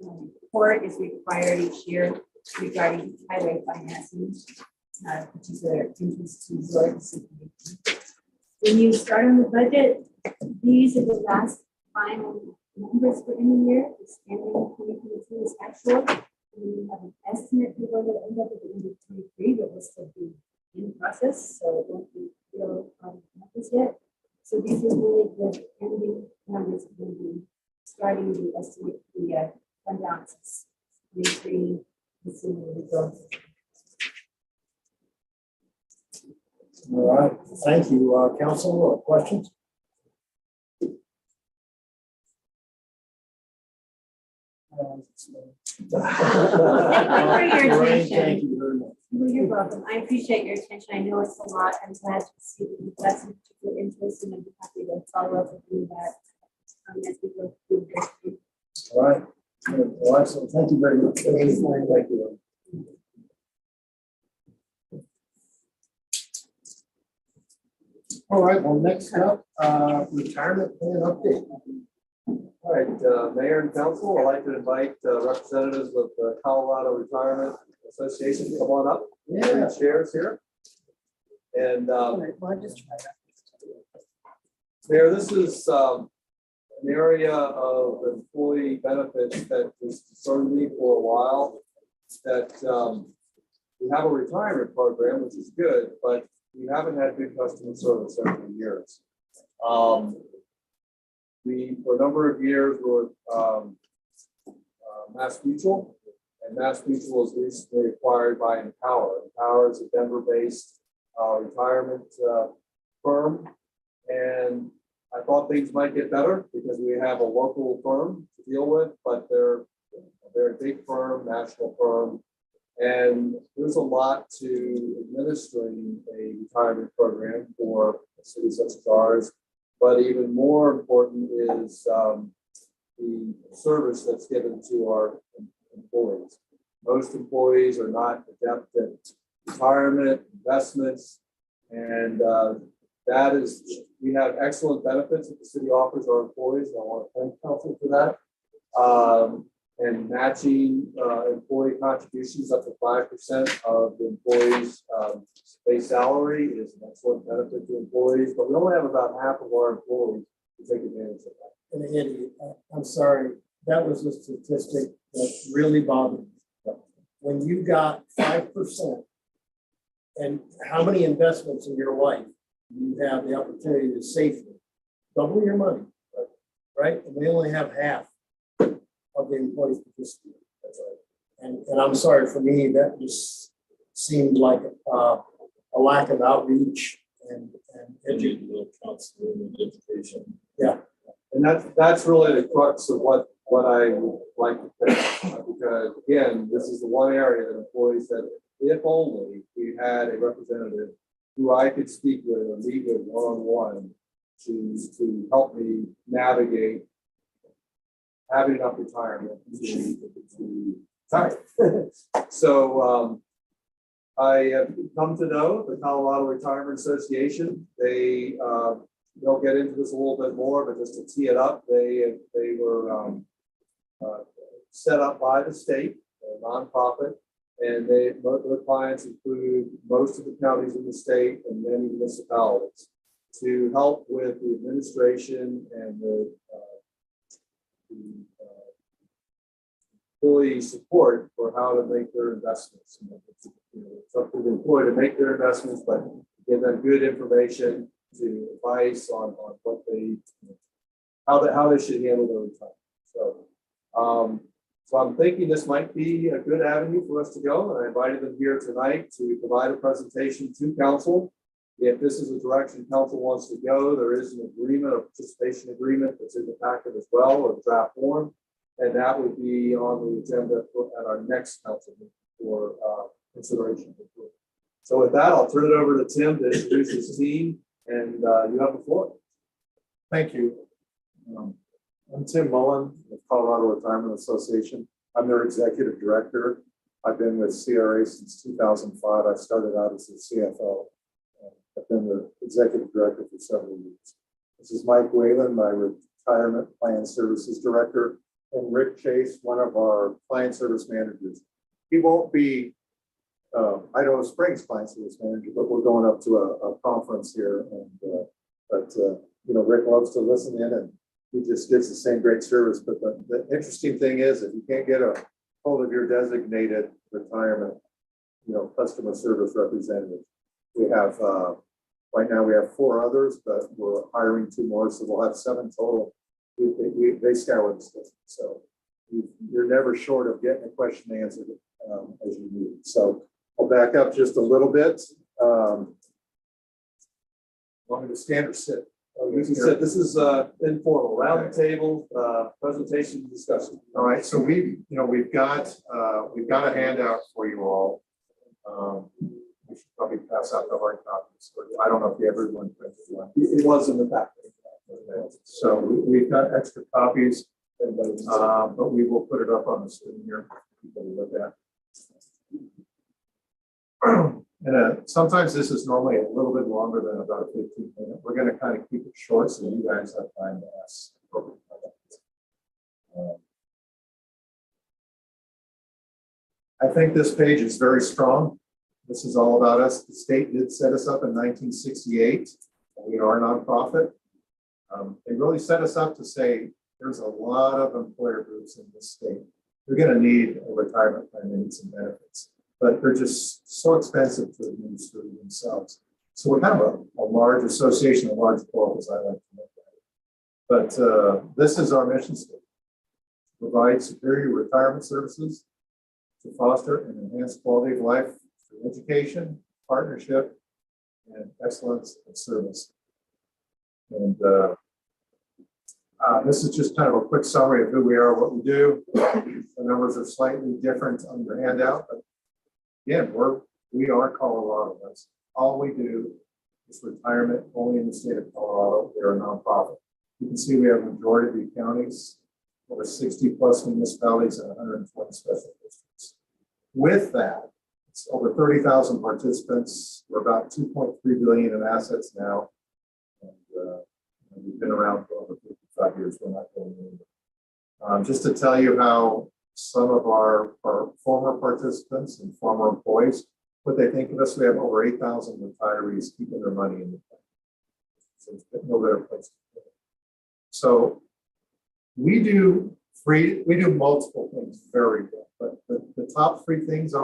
report is required each year regarding highway financing, particular interest to your decision. When you start on the budget, these are the last final numbers for any year. The spending 2022 is actual. And we have an estimate for where we'll end up at the end of 23, but we'll still be in process, so it won't be real numbers yet. So these are really good ending numbers. We're going to be starting the estimate the fund balances. 23, similar results. All right, thank you, council. Questions? Thank you for your attention. Thank you very much. Well, you're welcome. I appreciate your attention. I know it's a lot. I'm glad to see that you've got some particular interest, and I'd be happy to follow up with you that as we go through this. All right. Well, excellent. Thank you very much. Thank you. All right, well, next up, retirement plan update. All right, Mayor and Council, I'd like to invite representatives of the Colorado Retirement Association to come on up. Yeah. Chairs here. And Mayor, this is an area of employee benefits that has concerned me for a while. That we have a retirement program, which is good, but we haven't had good customer service over the years. We, for a number of years, were Mass Mutual, and Mass Mutual was recently acquired by Empower. Empower is a Denver-based retirement firm, and I thought things might get better because we have a local firm to deal with, but they're a big firm, national firm, and there's a lot to administering a retirement program for a city such as ours. But even more important is the service that's given to our employees. Most employees are not adept at retirement, investments, and that is, we have excellent benefits that the city offers our employees. I want to thank council for that. And matching employee contributions up to 5% of the employees' base salary is an excellent benefit to employees, but we only have about half of our employees who take advantage of that. And Andy, I'm sorry, that was a statistic that really bothered me. When you got 5%, and how many investments in your life you have the opportunity to safely double your money, right? And we only have half of the employees participating. And I'm sorry, for me, that just seemed like a lack of outreach and education. Yeah. And that's really the crux of what I would like to say. Because again, this is the one area that employees said, if only we had a representative who I could speak with or meet with one-on-one to help me navigate having enough retirement to retire. So I have come to know the Colorado Retirement Association. They'll get into this a little bit more, but just to tee it up, they were set up by the state, a nonprofit, and their clients include most of the counties in the state and many municipalities to help with the administration and the employee support for how to make their investments. It's up to the employee to make their investments, but give them good information to advice on what how they should handle their retirement. So I'm thinking this might be a good avenue for us to go, and I invited them here tonight to provide a presentation to council. If this is a direction council wants to go, there is an agreement, a participation agreement that's in the packet as well, or draft form, and that would be on the agenda at our next council meeting for consideration. So with that, I'll turn it over to Tim to introduce his team, and you have the floor. Thank you. I'm Tim Mullen with Colorado Retirement Association. I'm their executive director. I've been with CRA since 2005. I started out as the CFO. I've been the executive director for several years. This is Mike Whalen, my retirement plan services director, and Rick Chase, one of our client service managers. He won't be Idaho Springs client service manager, but we're going up to a conference here, and Rick loves to listen in, and he just gives the same great service. But the interesting thing is, if you can't get a hold of your designated retirement, customer service representative, we have right now we have 4 others, but we're hiring 2 more, so we'll have 7 total. They scour the state, so you're never short of getting a question answered as you need. So I'll back up just a little bit. Want me to stand or sit? You can sit. This is informal, round the table, presentation discussion. All right, so we've got a handout for you all. We should probably pass out the hard copies. I don't know if everyone printed one. It was in the packet. So we've got extra copies, but we will put it up on the screen here for people to look at. And sometimes this is normally a little bit longer than about a 15-minute. We're going to kind of keep it short so you guys have time to ask. I think this page is very strong. This is all about us. The state did set us up in 1968. We are a nonprofit. They really set us up to say there's a lot of employer groups in this state. They're going to need a retirement plan and some benefits, but they're just so expensive to administer themselves. So we're kind of a large association, a large club, as I like to look at it. But this is our mission statement: provide superior retirement services to foster and enhance quality of life through education, partnership, and excellence of service. And this is just kind of a quick summary of who we are, what we do. The numbers are slightly different on your handout, but again, we are Colorado. That's all we do is retirement only in the state of Colorado. We're a nonprofit. You can see we have a majority of the counties, over 60 plus municipalities, and 120 special districts. With that, it's over 30,000 participants. We're about 2.3 billion in assets now. And we've been around for over 55 years. We're not going anywhere. Just to tell you how some of our former participants and former employees, what they think of us, we have over 8,000 retirees keeping their money in the bank. So it's no better place to put it. So we do multiple things very well, but the top three things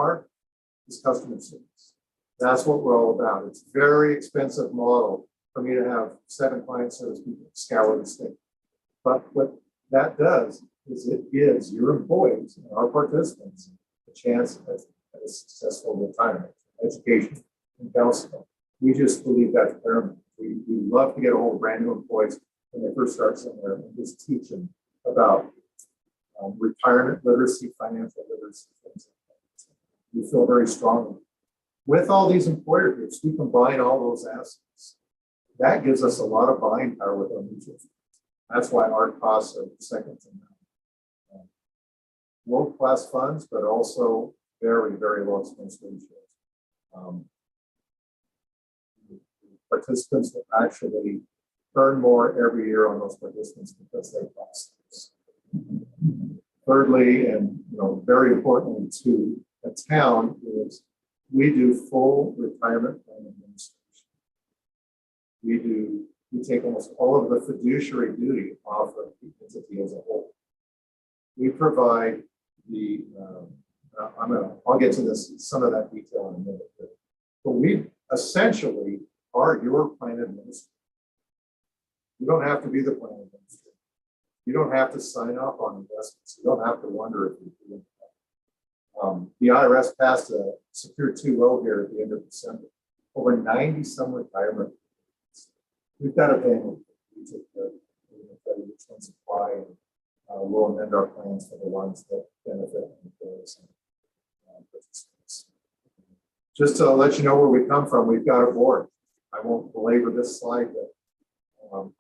is customer service. That's what we're all about. It's a very expensive model for me to have 7 client service people scour the state. But what that does is it gives your employees and our participants a chance at a successful retirement, education, and counseling. We just believe that's paramount. We love to get a hold of brand new employees when they first start somewhere and just teach them about retirement literacy, financial literacy, things like that. We feel very strongly. With all these employer groups, we combine all those assets. That gives us a lot of buying power with our mutual funds. That's why our costs are second to none. World-class funds, but also very, very low expense ratios. Participants that actually earn more every year on those participants because they cost us. Thirdly, and very importantly to a town, is we do full retirement plan administration. We take almost all of the fiduciary duty off of the entity as a whole. We provide the, I'll get to some of that detail in a minute, but we essentially are your plan administrator. You don't have to be the plan administrator. You don't have to sign off on investments. You don't have to wonder if you're doing that. The IRS passed a Secure 2.0 here at the end of December. Over 90 some retirement. We've got a panel. We take care of which ones apply, and we'll amend our plans for the ones that benefit employees and participants. Just to let you know where we come from, we've got a board. I won't belabor this slide, but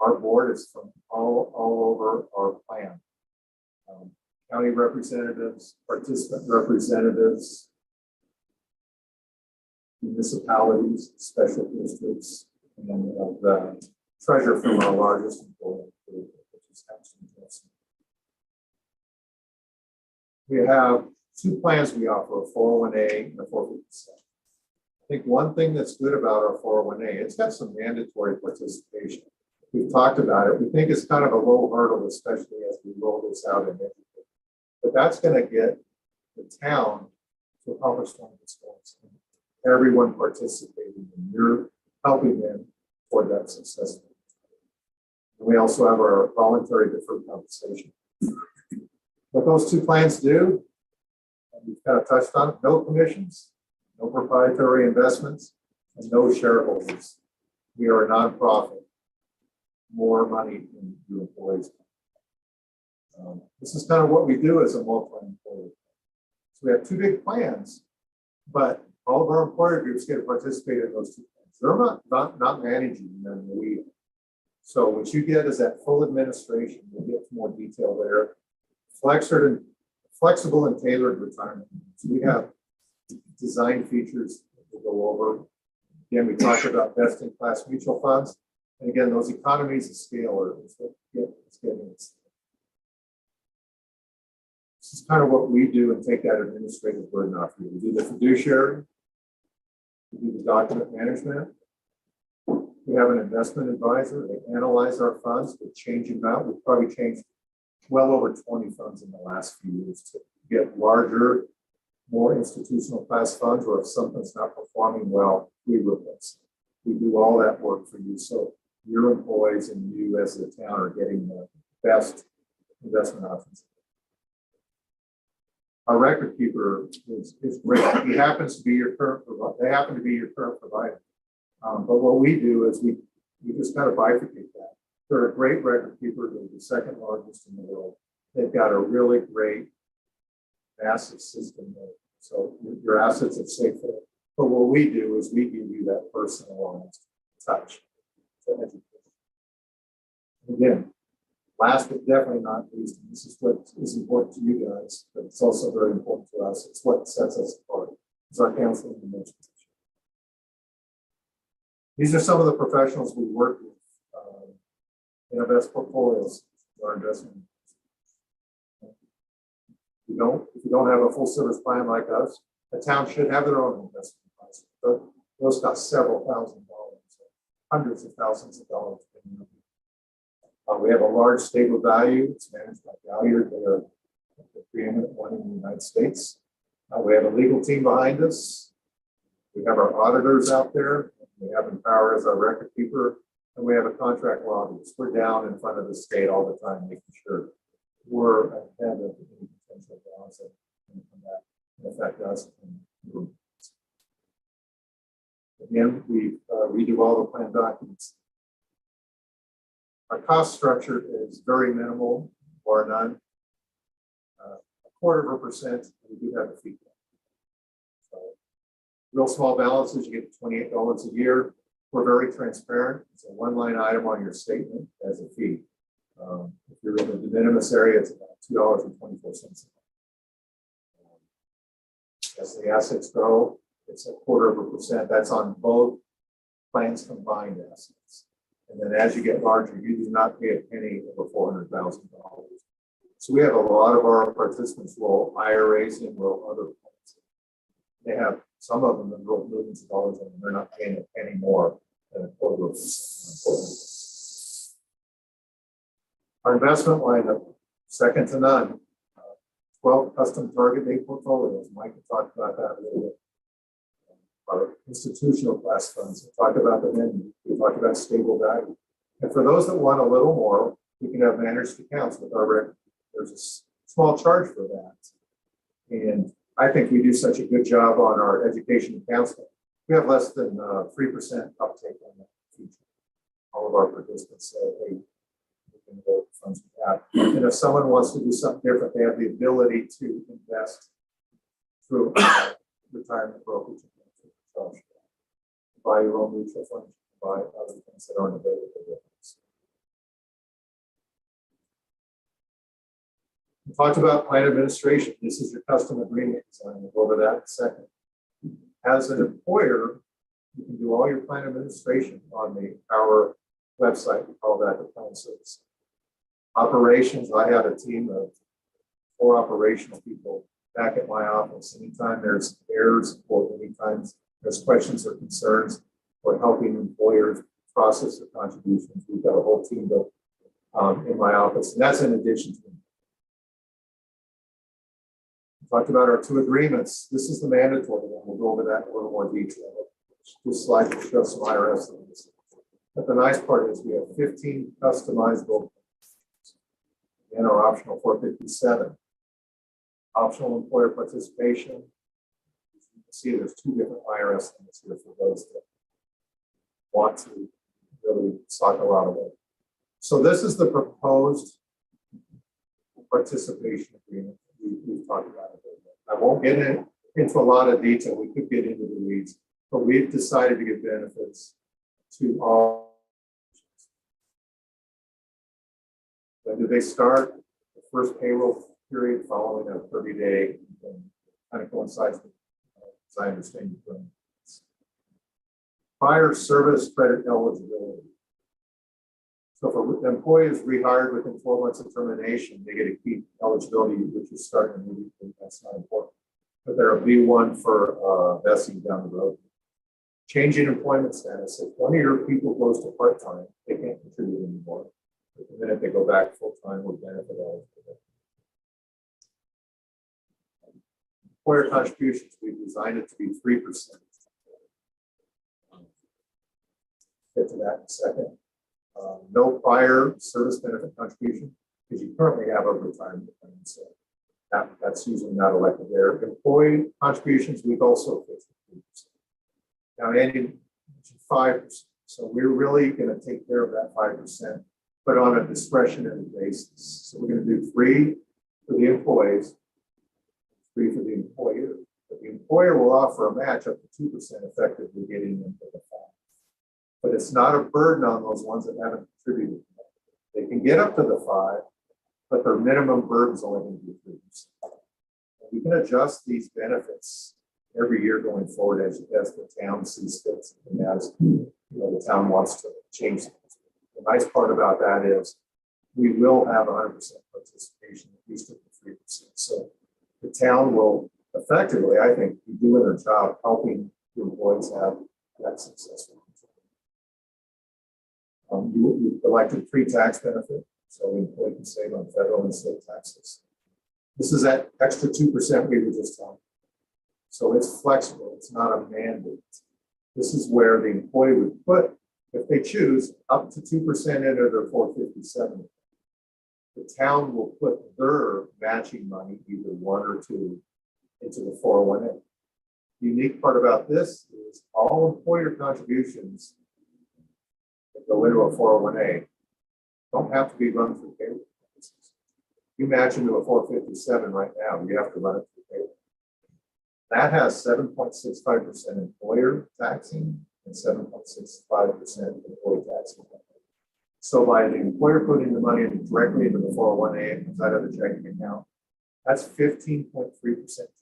our board is from all over our plan. County representatives, participant representatives, municipalities, special districts, and the treasurer from our largest employer, which is Hampton. We have 2 plans we offer, a 401A and a 457. I think one thing that's good about our 401A, it's got some mandatory participation. We've talked about it. We think it's kind of a low hurdle, especially as we roll this out in education. But that's going to get the town to accomplish one of its goals. Everyone participating, and you're helping them toward that success. And we also have our voluntary deferred compensation. What those 2 plans do, and we've kind of touched on it, no commissions, no proprietary investments, and no shareholders. We are a nonprofit. More money than your employees. This is kind of what we do as a multi-employer. So we have 2 big plans, but all of our employer groups get to participate in those 2 plans. They're not managing them. So what you get is that full administration. We'll get more detail there. Flexible and tailored retirement. So we have design features that we'll go over. Again, we talked about best-in-class mutual funds. And again, those economies of scale are getting it. This is kind of what we do and take that administrative burden off you. We do the fiduciary, We do the document management. We have an investment advisor. They analyze our funds, we change them out. We've probably changed well over 20 funds in the last few years to get larger, more institutional class funds, or if something's not performing well, we replace it. We do all that work for you. So your employees and you as the town are getting the best investment options. Our record keeper is great. He happens to be your current provider. They happen to be your current provider. But what we do is we just kind of bifurcate that. They're a great record keeper. They're the second largest in the world. They've got a really great, massive system there. So your assets are safe there. But what we do is we give you that personalized touch to educate. Again, last but definitely not least, and this is what is important to you guys, but it's also very important to us. It's what sets us apart. It's our counseling and mentorship. These are some of the professionals we work with in our best portfolios, our investment. If you don't have a full service plan like us, the town should have their own investment advisor. But those cost several $1,000s, hundreds of thousands of dollars. We have a large stable value. It's managed by Value. They're the preeminent one in the United States. We have a legal team behind us. We have our auditors out there. We have Empower as our record keeper, and we have a contract lobbyist. We're down in front of the state all the time, making sure we're ahead of any potential laws that can affect us. Again, we redo all the plan documents. Our cost structure is very minimal or none. 0.25%, we do have a fee. So, real small balances, you get $28 a year. We're very transparent. It's a one-line item on your statement as a fee. If you're in the de minimis area, it's about $2.24. As the assets grow, it's 0.25%. That's on both plans combined assets. And then as you get larger, you do not pay a penny over $400,000. So we have a lot of our participants roll IRAs and roll other plans. They have some of them that roll millions of dollars and they're not paying a penny more than 0.25%. Our investment lineup, second to none. 12 custom target date portfolios. Mike talked about that a little bit. Our institutional class funds. We talked about the menu. We talked about stable value. And for those that want a little more, we can have managed accounts with our record. There's a small charge for that. And I think we do such a good job on our education and counseling. We have less than 3% uptake on that feature. All of our participants say, hey, we can hold funds with that. And if someone wants to do something different, they have the ability to invest through retirement brokerage. Buy your own mutual funds, buy other things that aren't available with us. We talked about plan administration. This is your custom agreement design. We'll go over that in a second. As an employer, you can do all your plan administration on our website. We call that the plan service. Operations, I have a team of 4 operational people back at my office. Anytime there's errors or anytime there's questions or concerns, or helping employers process their contributions. We've got a whole team built in my office, and that's in addition to. We talked about our 2 agreements. This is the mandatory one. We'll go over that in a little more detail. This slide will show some IRS things. But the nice part is we have 15 customizable and our optional 457. Optional employer participation. See, there's 2 different IRS limits here for those that want to really sock a lot of it. So this is the proposed participation agreement we've talked about it. I won't get into a lot of detail. We could get into the weeds, but we've decided to give benefits to all. When do they start? The first payroll period following a 30-day, kind of coincides with, as I understand you. Prior service credit eligibility. So if an employee is rehired within 12 months of termination, they get a keep eligibility, which is starting immediately. That's not important. But there will be one for vesting down the road. Changing employment status, if one of your people goes to part-time, they can't contribute anymore. But the minute they go back full-time, we'll benefit all of them. Employer contributions, we designed it to be 3%. Get to that in a second. No prior service benefit contribution, because you currently have a retirement plan, so that's usually not elected there. Employee contributions, we've also fixed 3%. Now adding 5%. So we're really going to take care of that 5%, but on a discretionary basis. So we're going to do 3 for the employees, 3 for the employer. But the employer will offer a match up to 2% effectively getting into the 5. But it's not a burden on those ones that haven't contributed. They can get up to the 5, but their minimum burden is only going to be 3%. And we can adjust these benefits every year going forward as the town sees fit and as the town wants to change things. The nice part about that is we will have 100% participation, at least at the 3%. So the town will effectively, I think, be doing their job helping the employees have that successful. You elected pre-tax benefit, so the employee can save on federal and state taxes. This is that extra 2% we were just talking. So it's flexible, it's not a mandate. This is where the employee would put, if they choose, up to 2% into their 457. The town will put their matching money, either 1 or 2, into the 401A. The unique part about this is all employer contributions that go into a 401A don't have to be run through payroll. You match into a 457 right now, you have to run it through payroll. That has 7.65% employer taxing and 7.65% employee taxing. So by the employer putting the money directly into the 401A inside of the checking account, that's 15.3%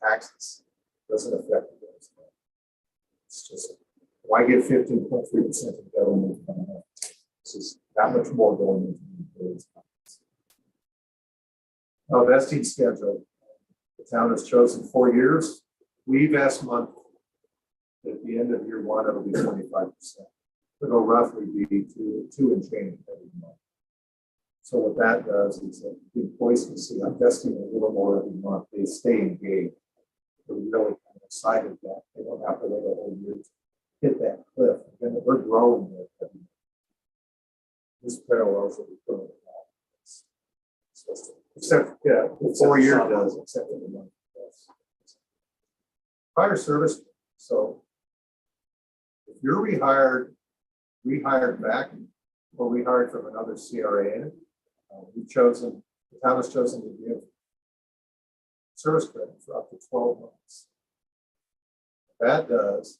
taxes. Doesn't affect the bills. It's just, why get 15.3% of the government coming up? This is that much more going into the employees' pockets. Vesting schedule. The town has chosen 4 years. We vest monthly. At the end of year 1, it'll be 25%. It'll roughly be two and change every month. So what that does is that the employees can see I'm vesting a little more every month. They stay engaged. They're really kind of excited that they don't have to wait a whole year to hit that cliff. And then we're growing there every month. This parallels what we're doing now. Except, yeah, the 4 year does, except for the month. Prior service. So if you're rehired back, or rehired from another CRA, the town has chosen to give service credit for up to 12 months. What that does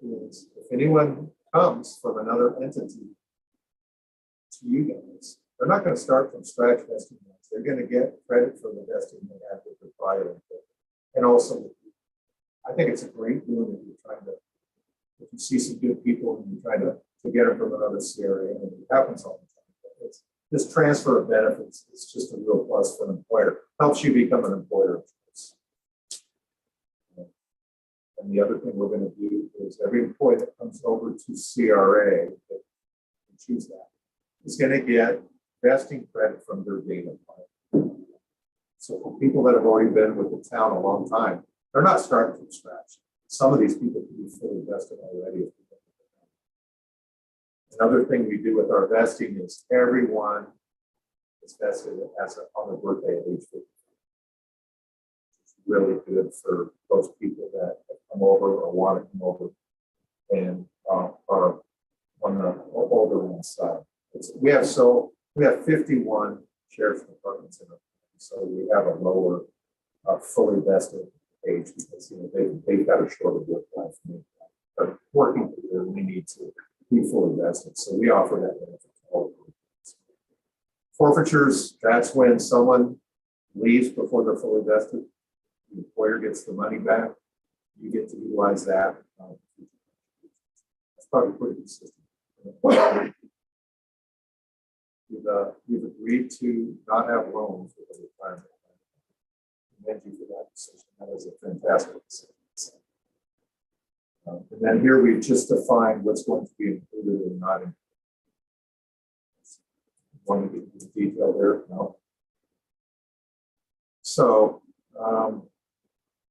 is if anyone comes from another entity to you guys, they're not going to start from scratch vesting. They're going to get credit for the vesting they have with their prior employer. And also, I think it's a great deal if you're trying to, if you see some good people and you try to get them from another CRA, and it happens all the time. This transfer of benefits is just a real plus for an employer. Helps you become an employer of choice. And the other thing we're going to do is every employee that comes over to CRA, that choose that, is going to get vesting credit from their data plan. So for people that have already been with the town a long time, they're not starting from scratch. Some of these people can be fully vested already. Another thing we do with our vesting is everyone is vested on their birthday at age 50. It's really good for those people that have come over or want to come over and are on the older one side. We have 51 sheriff's departments in it, so we have a lower fully vested age because they've got a shorter work life. But working together, we need to be fully vested, so we offer that benefit to all employees. Forfeitures, that's when someone leaves before they're fully vested. The employer gets the money back. You get to utilize that. That's probably pretty consistent. You've agreed to not have loans with a retirement plan. Thank you for that decision. That is a fantastic decision. And then here we've just defined what's going to be included and not included. Want to get into detail there? No. So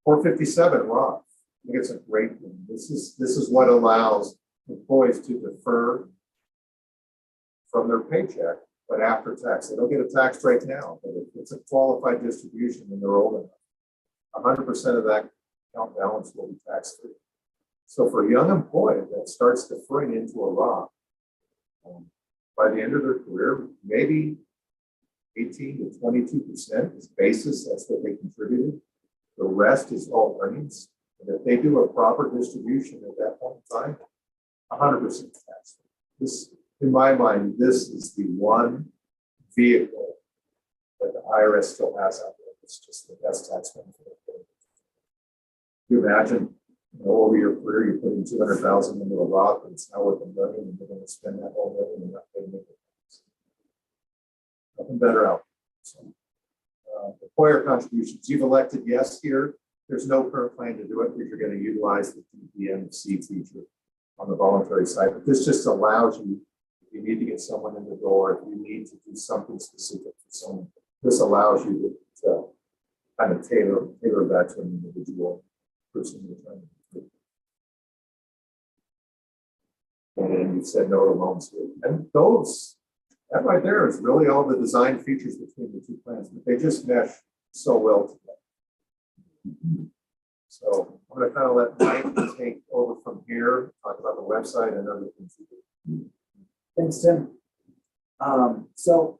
457 Roth, I think it's a great thing. This is what allows employees to defer from their paycheck, but after tax. They don't get a tax break now, but if it's a qualified distribution when they're old enough, 100% of that account balance will be tax free. So for a young employee that starts deferring into a Roth, by the end of their career, maybe 18 to 22% is basis. That's what they contributed. The rest is all earnings. And if they do a proper distribution at that point in time, 100% tax. This, in my mind, this is the one vehicle that the IRS still has out there. It's just the best tax benefit. You imagine, over your career, you put in 200,000 into a Roth, and it's now worth $1 million, and you're going to spend that whole $1 million and not paying it. Nothing better out. So, employer contributions, you've elected yes here. There's no current plan to do it because you're going to utilize the TPMC feature on the voluntary side. But this just allows you, if you need to get someone in the door, if you need to do something specific for someone, this allows you to kind of tailor that to an individual person you're trying to do. And you said no to loans here. And that right there is really all the design features between the two plans, but they just mesh so well together. So I'm going to kind of let Mike take over from here, talk about the website and other things. Thanks, Tim. So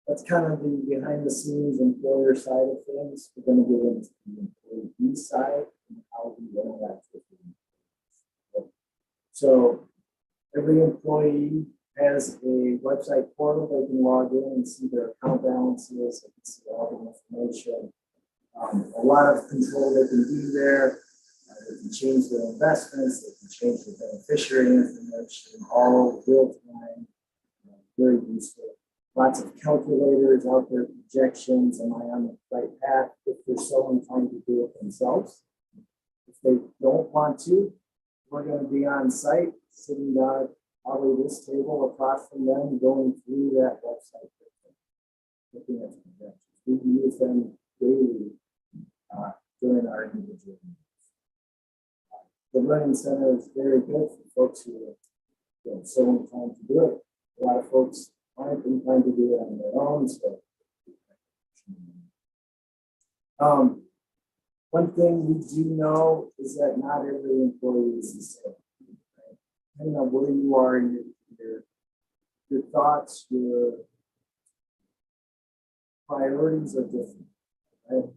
that's kind of the behind the scenes employer side of things. We're going to get into the employee side and how we interact with them. So every employee has a website portal. They can log in and see their account balances. They can see all the information. A lot of control they can do there. They can change their investments. They can change their beneficiary information, all real time. Very useful. Lots of calculators out there, projections. Am I on the right path? If they're so inclined to do it themselves. If they don't want to, we're going to be on site, sitting down at probably this table across from them, going through that website, looking at projections. We can use them daily during our individual meetings. The Learning Center is very good for folks who are so inclined to do it. A lot of folks aren't inclined to do it on their own. So, one thing we do know is that not every employee is the same. Right? Depending on where you are in your thoughts, your priorities are different. Right?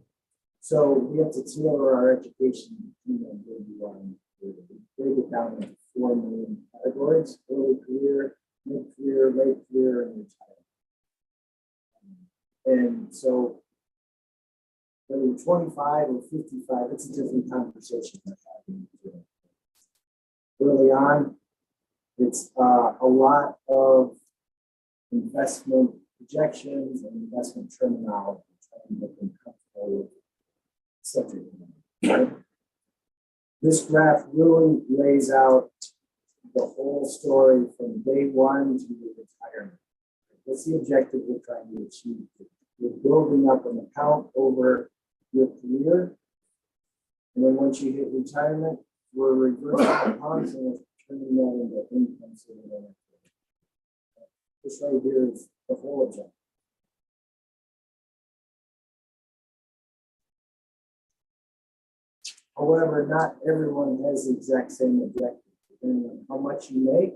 So we have to tailor our education where you are in your career. We break it down into 4 main categories: early career, mid-career, late career, and retirement. And so whether you're 25 or 55, it's a different conversation we're having. Early on, it's a lot of investment projections and investment terminology, trying to get them comfortable with subject matter. Right? This graph really lays out the whole story from day one to the retirement. What's the objective we're trying to achieve? You're building up an account over your career, and then once you hit retirement, we're reversing the accounts and we're turning that into income. So this right here is the whole objective. However, not everyone has the exact same objective. Depending on how much you make,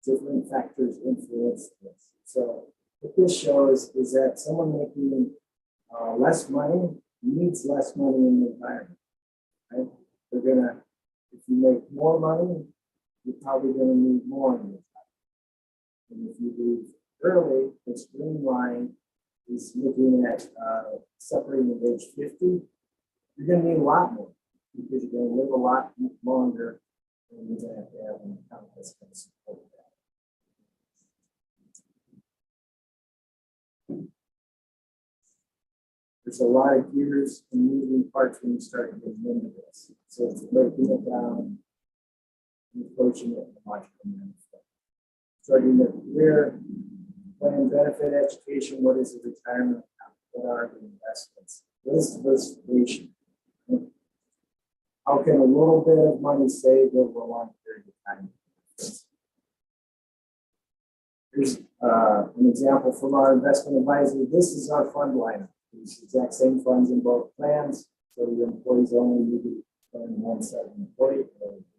different factors influence this. So what this shows is that someone making less money needs less money in retirement. Right? They're gonna, if you make more money, you're probably gonna need more in retirement. And if you leave early, this green line is looking at separating at age 50. You're gonna need a lot more because you're gonna live a lot longer. And you're going to have an account that's going to support that. There's a lot of gears and moving parts when you start getting into this. So it's breaking it down, and approaching it in a logical manner. Starting the career, plan, benefit, education, what is the retirement account, what are the investments, what is diversification? How can a little bit of money saved over a long period of time? Here's an example from our investment advisor. This is our fund lineup. These exact same funds in both plans. So the employees only need to plan one set of employee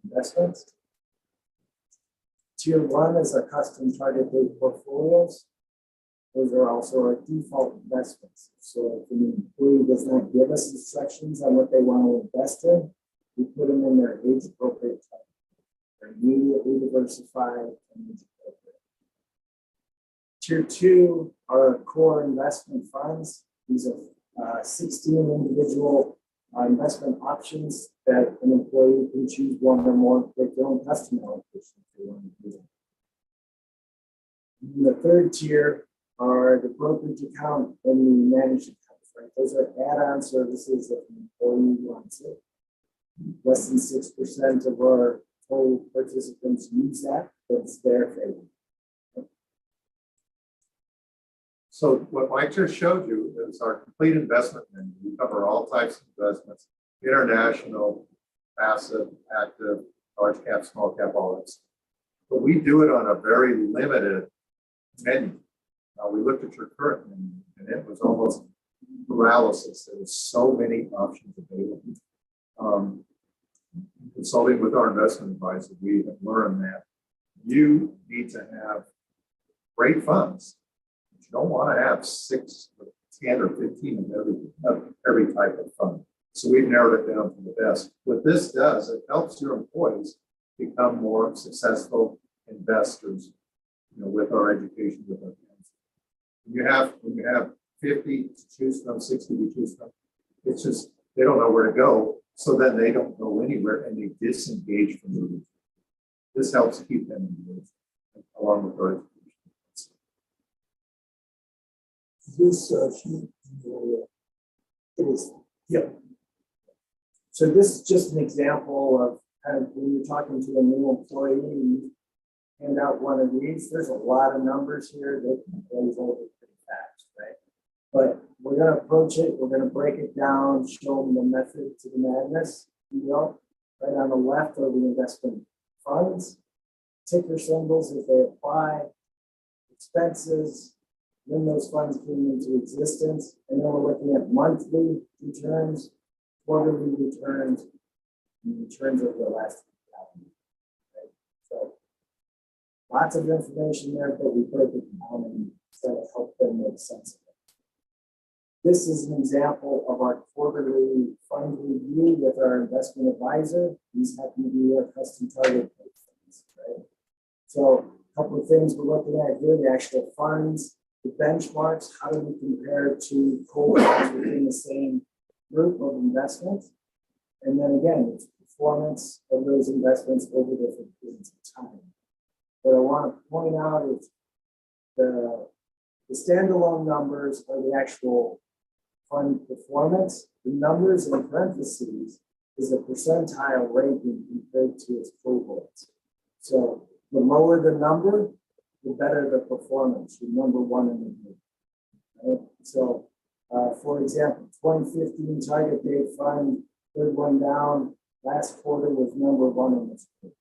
investments. Tier 1 is our custom target date portfolios. Those are also our default investments. So if an employee does not give us instructions on what they want to invest in, we put them in their age appropriate type. They're immediately diversified and age appropriate. Tier 2 are our core investment funds. These are 16 individual investment options that an employee can choose one or more, make their own custom allocation if they want to do that. And the third tier are the brokerage account and the managed accounts, right? Those are add-on services that an employee wants it. Less than 6% of our total participants use that. That's their favorite. So what Mike just showed you is our complete investment menu. We cover all types of investments, international, passive, active, large cap, small cap, all that stuff. But we do it on a very limited menu. We looked at your current menu and it was almost paralysis. There was so many options available. Consulting with our investment advisor, we have learned that you need to have great funds. You don't want to have 6, 10, or 15 of every type of fund. So we've narrowed it down to the best. What this does, it helps your employees become more successful investors, with our education, with our parents. When you have 50 to choose from, 60 to choose from, it's just, they don't know where to go. So then they don't go anywhere and they disengage from the routine. This helps keep them engaged along with our education. This sheet, it is, Yep. So this is just an example of kind of when you're talking to a new employee and you hand out one of these, there's a lot of numbers here that goes over pretty fast, right? But we're going to approach it, we're going to break it down, show them the method to the madness, right on the left are the investment funds, ticker symbols if they apply, expenses, when those funds came into existence, and then we're looking at monthly returns, quarterly returns, and returns over the last 5 years. Right? So lots of information there, but we break it down and try to help them make sense of it. This is an example of our quarterly fund review with our investment advisor. These happen to be our custom target funds, right? So a couple of things we're looking at here, the actual funds, the benchmarks, how do we compare to cohorts within the same group of investments? And then again, it's performance of those investments over different periods of time. What I want to point out is the standalone numbers are the actual fund performance. The numbers in parentheses is a percentile ranking compared to its cohorts. So the lower the number, the better the performance. You're number one in the group. Right? So, for example, 2015 target date fund, third one down, last quarter was number one in this group.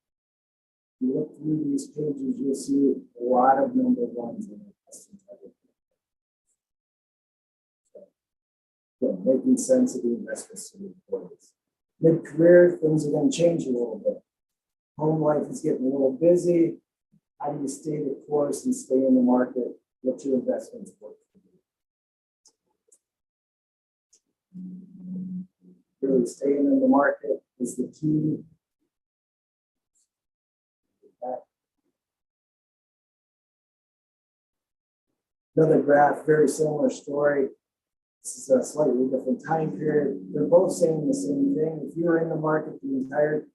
If you look through these pages, you'll see a lot of number ones in the custom target date. So, making sense of the investments to the employees. Mid-career, things are going to change a little bit. Home life is getting a little busy. How do you stay the course and stay in the market? What's your investments work for you? Really staying in the market is the key. Another graph, very similar story. This is a slightly different time period. They're both saying the same thing. If you were in the market the entire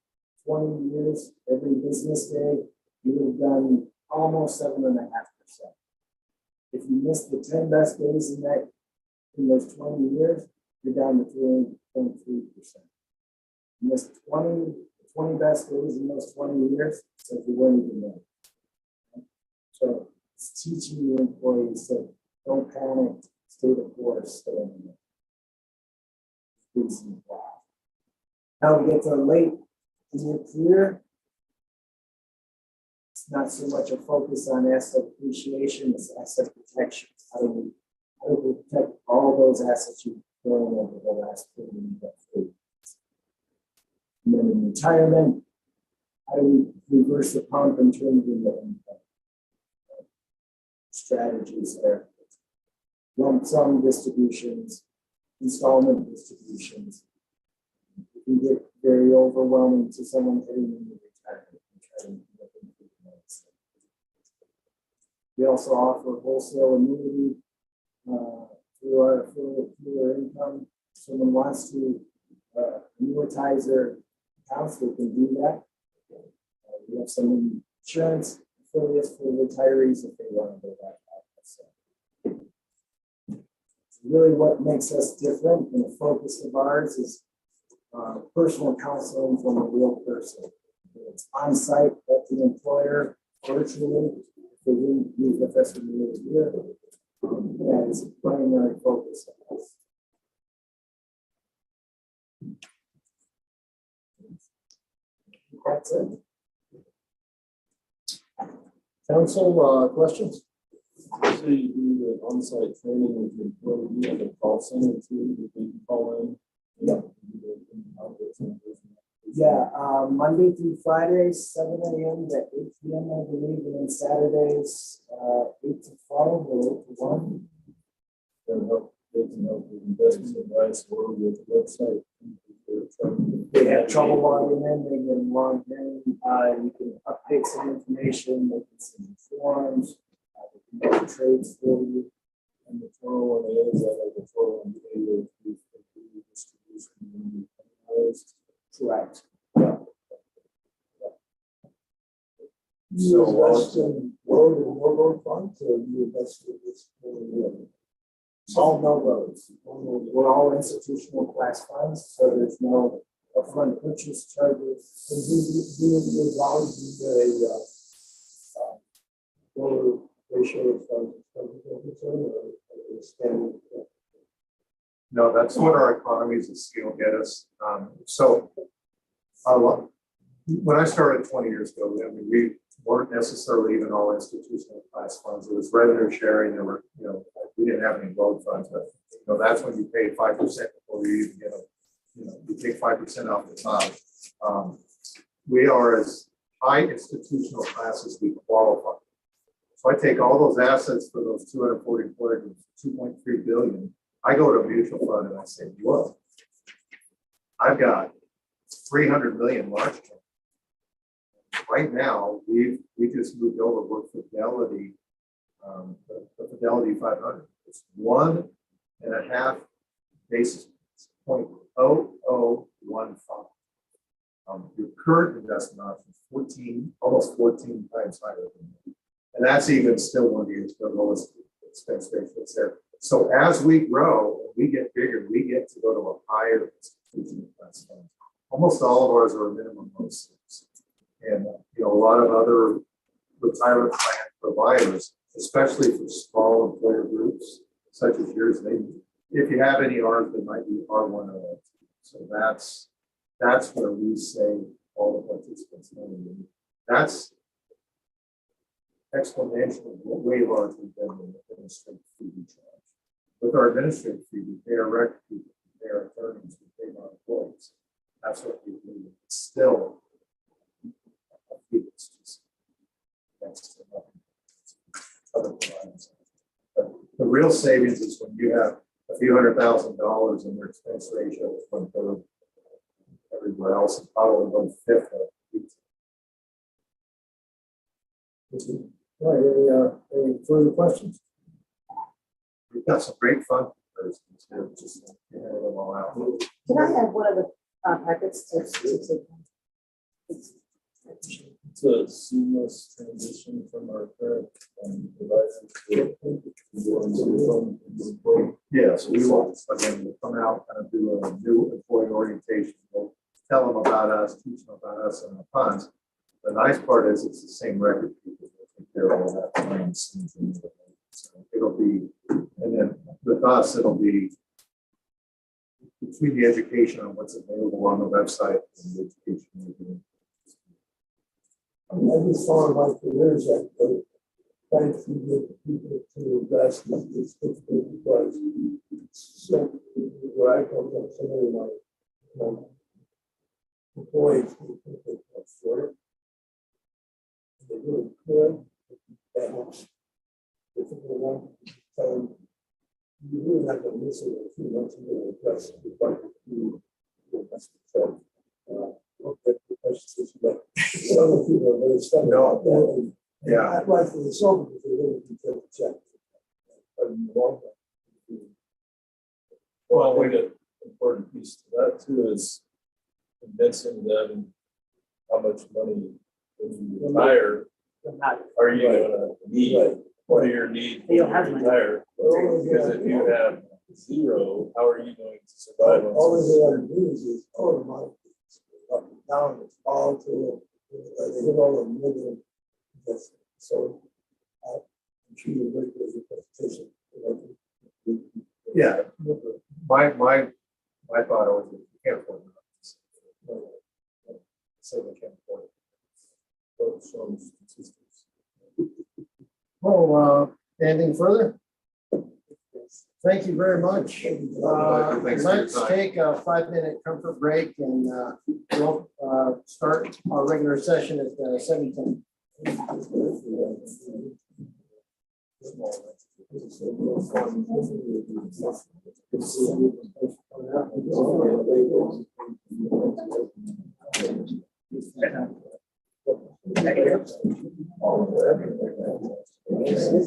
20 years, every business day, you would have done almost 7.5%. If you missed the 10 best days in those 20 years, you're down to 3.3%. In this 20 best days in those 20 years, so you weren't even there. So it's teaching the employees that don't panic, stay the course, stay in there. Now we get to late in your career. It's not so much a focus on asset appreciation, it's asset protection. How do we protect all those assets you've grown over the last 30 years? And then in retirement, how do we reverse the pump in terms of the income? Strategies there. Lump sum distributions, installment distributions. It can get very overwhelming to someone heading into retirement. We also offer wholesale annuity through our income. If someone wants to annuitize their accounts, they can do that. We have some insurance affiliates for retirees if they want to go that route. So it's really what makes us different, and the focus of ours is personal counseling from a real person. It's on site at the employer, virtually. If they didn't use the festival here, that is a primary focus of us. That's it. Council, questions? So you do the on-site training with the employee at the call center too, you can call in. Yep. Yeah, Monday through Friday, 7 a.m. to 8 p.m. I believe, and then Saturdays, 8 to 12 or 8 to 1. That'll help, they can help with investment advice or with the website. If they have trouble logging in, they get them logged in. You can update some information, they can send you forms, they can make trades for you. And the 401A is that like the 401A with distribution and Correct. You invest in road and no-road funds, or you invest in this? All no roads. We're all institutional class funds, so there's no upfront purchase charges. And do you involve in a lower ratio of funds or standing? No, that's what our economies of scale get us. When I started 20 years ago, I mean, we weren't necessarily even all institutional class funds. It was revenue sharing. There were, we didn't have any road funds, but that's when you pay 5% before you even get you take 5% off the top. We are as high institutional class as we qualify. So I take all those assets for those 240 employees, 2.3 billion. I go to a mutual fund and I say, look, I've got 300 million large cap. Right now, we just moved over with Fidelity, the Fidelity 500. It's 1.5 basis points, 0.0015. Your current investment option is almost 14 times higher than that. And that's even still one of the lowest expense ratios there. So as we grow and we get bigger, we get to go to a higher institutional class fund. Almost all of ours are a minimum of 6. And a lot of other retirement plan providers, especially for small employer groups such as yours, if you have any R's, they might be R1 or R2. So that's where we save all the participants' money. That's exponentially way larger than the administrative fee we charge. With our administrative fee, we pay our record people, we pay our attorneys, we pay our employees. That's what we do. It's still a fee that's just next to nothing. Other providers. But the real savings is when you have a few $100,000 in your expense ratio is 1/3. Everywhere else is probably 1/5 of it. All right, any further questions? We've got some great fun persons here, just get them all out. Can I have one of the packets to take? It's a seamless transition from our current provider. Yeah, so we will, again, we'll come out, kind of do a new employee orientation. We'll tell them about us, teach them about us and our funds. The nice part is it's the same record people will take care of all that behind the scenes. So it'll be, and then with us, it'll be between the education on what's available on the website and the education we're doing. I just found my careers that way, trying to get people to invest in this difficult because so where I come from, some of my employees who think they can afford it. They really could, that much difficult one, so you really have to miss it a few months ago, that's the part you invest. So, hope that the questions, but some of the people are very stubborn about that. And Yeah. rightfully so, because they really can take a check. But in the long run, Well, I think an important piece to that too is convincing them how much money when you retire are you gonna need? Right. What are your needs when You you don't have money. retire? Because if you have zero, how are you going to survive on all they something? have to do is all the money, up and down, it's all to, they hit all the negative. So, I'm sure you're very good at your presentation. Yeah, my thought always is you can't afford it. Say they can't afford it. Some statistics. Oh, anything further? Thank you very much. Thanks for your Let's time. take a 5-minute comfort break and we'll start our regular session at 7:10.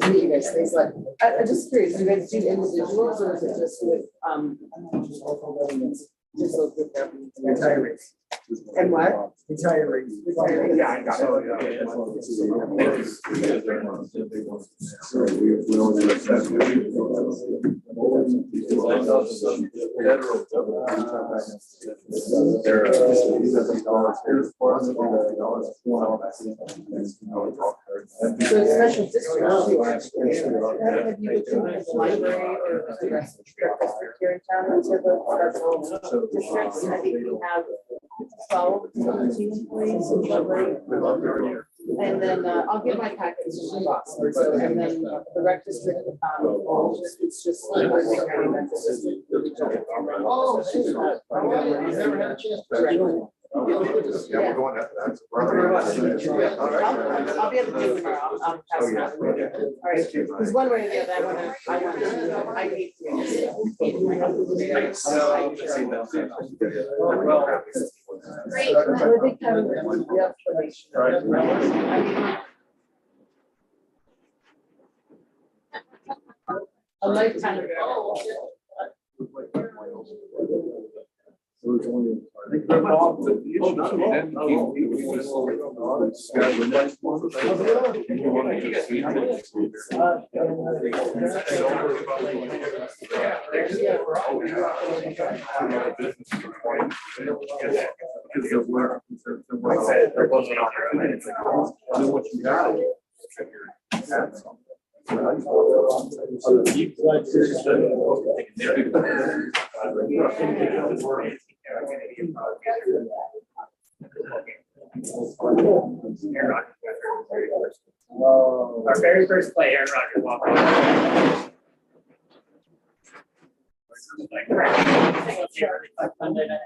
You guys, things like, I'm just curious, do you guys do individuals or is it just with, just those group therapy? Retirees. And what? Retirees. Retirees. Yeah, I got it. So it's special district too, actually. Have you looked into the library or the rest of the district here in town, or special districts? I think we have 12, 17 employees in the library. And then I'll give my package to the boss, so, and then the rec district, it's just. Oh, shit. I've never had a chance to. Yeah, we're going after that. I'll be able to do it tomorrow. I'll pass it on. All right, because one way or the other, I hate Great. I'm a big fan of it. A lifetime ago. Our very first play, Aaron Rodgers walked off. Monday night.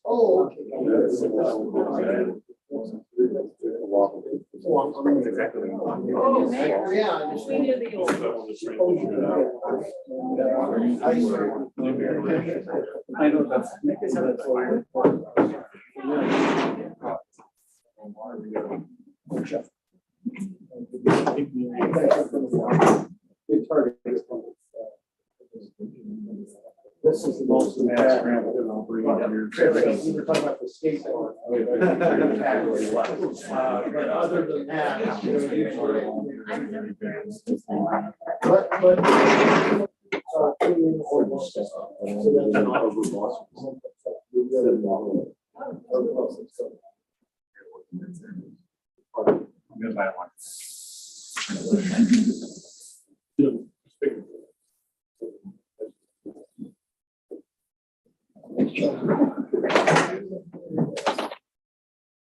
Oh, yeah. I know that's. This is the most. We were talking about the skateboard. But other than that, you know, usually. But.